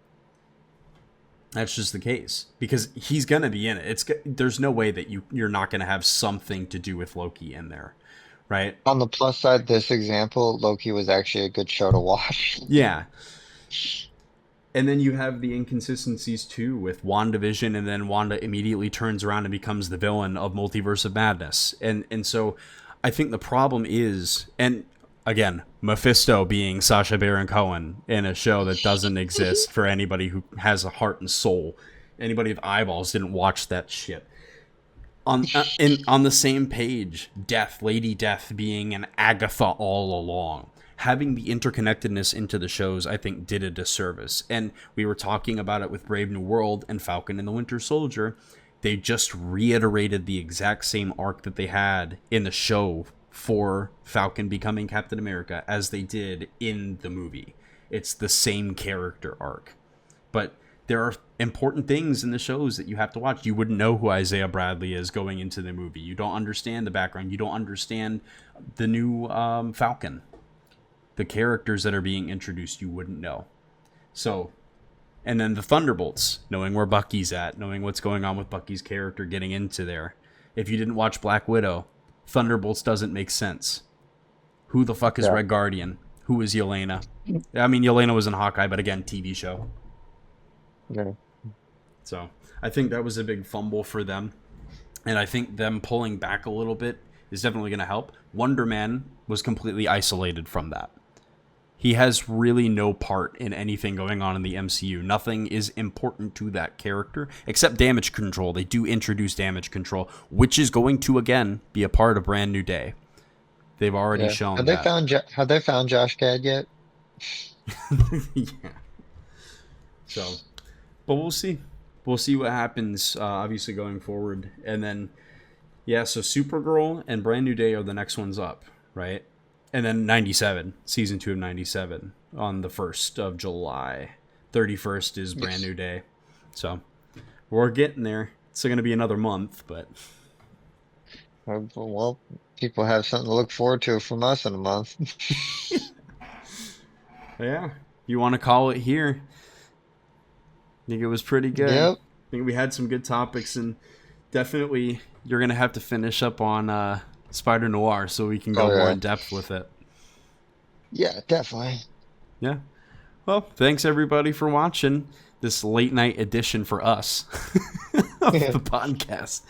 That's just the case because he's going to be in it. There's no way that you're not going to have something to do with Loki in there, right? On the plus side, this example, Loki was actually a good show to watch. Yeah. And then you have the inconsistencies too with WandaVision, and then Wanda immediately turns around and becomes the villain of Multiverse of Madness. And so I think the problem is, and again, Mephisto being Sacha Baron Cohen in a show that doesn't exist for anybody who has a heart and soul. Anybody with eyeballs didn't watch that shit. On the same page, Lady Death being an Agatha all along. Having the interconnectedness into the shows, I think, did a disservice. And we were talking about it with Brave New World and Falcon and the Winter Soldier. They just reiterated the exact same arc that they had in the show for Falcon becoming Captain America as they did in the movie. It's the same character arc. But there are important things in the shows that you have to watch. You wouldn't know who Isaiah Bradley is going into the movie. You don't understand the background. You don't understand the new Falcon. The characters that are being introduced, you wouldn't know. So, and then the Thunderbolts, knowing where Bucky's at, knowing what's going on with Bucky's character getting into there. If you didn't watch Black Widow, Thunderbolts doesn't make sense. Who the fuck is Red Guardian? Who is Yelena? I mean, Yelena was in Hawkeye, but again, TV show. Yeah. So, I think that was a big fumble for them. And I think them pulling back a little bit is definitely going to help. Wonder Man was completely isolated from that. He has really no part in anything going on in the MCU. Nothing is important to that character except damage control. They do introduce damage control, which is going to, again, be a part of Brand New Day. They've already shown Have that. Have they found Josh Gad yet? Yeah. So, but we'll see. We'll see what happens, obviously, going forward. And then, yeah, so Supergirl and Brand New Day are the next ones up, right? And then 97, season 2 of 97 on the 1st of July. 31st is Brand New Day. So we're getting there. It's going to be another month, but. Well, people have something to look forward to from us in a month. Yeah. You want to call it here? I think it was pretty good. Yep. I think we had some good topics, and definitely you're going to have to finish up on Spider-Noir so we can go more in depth with it. Yeah, definitely. Yeah. Well, thanks everybody for watching this late night edition for us of the podcast.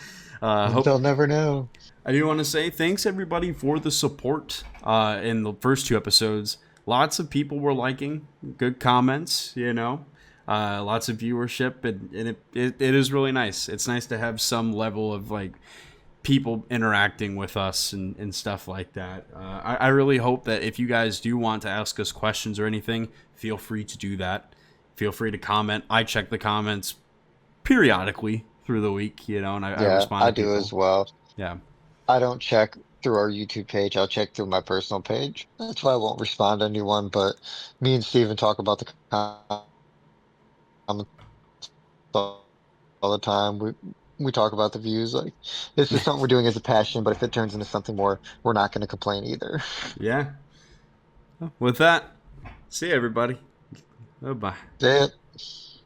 They'll never know. I do want to say thanks everybody for the support in the first 2 episodes. Lots of people were liking, good comments, lots of viewership, and it is really nice. It's nice to have some level of like people interacting with us and stuff like that. I really hope that if you guys do want to ask us questions or anything, feel free to do that. Feel free to comment. I check the comments periodically through the week, and I respond to I do people. as well. Yeah. I don't check through our YouTube page. I'll check through my personal page. That's why I won't respond to anyone. But me and Steven talk about the comments all the time. We talk about the views. Like this is something we're doing as a passion, but if it turns into something more, we're not going to complain either. Yeah. With that, see you, everybody. Bye bye. That's it.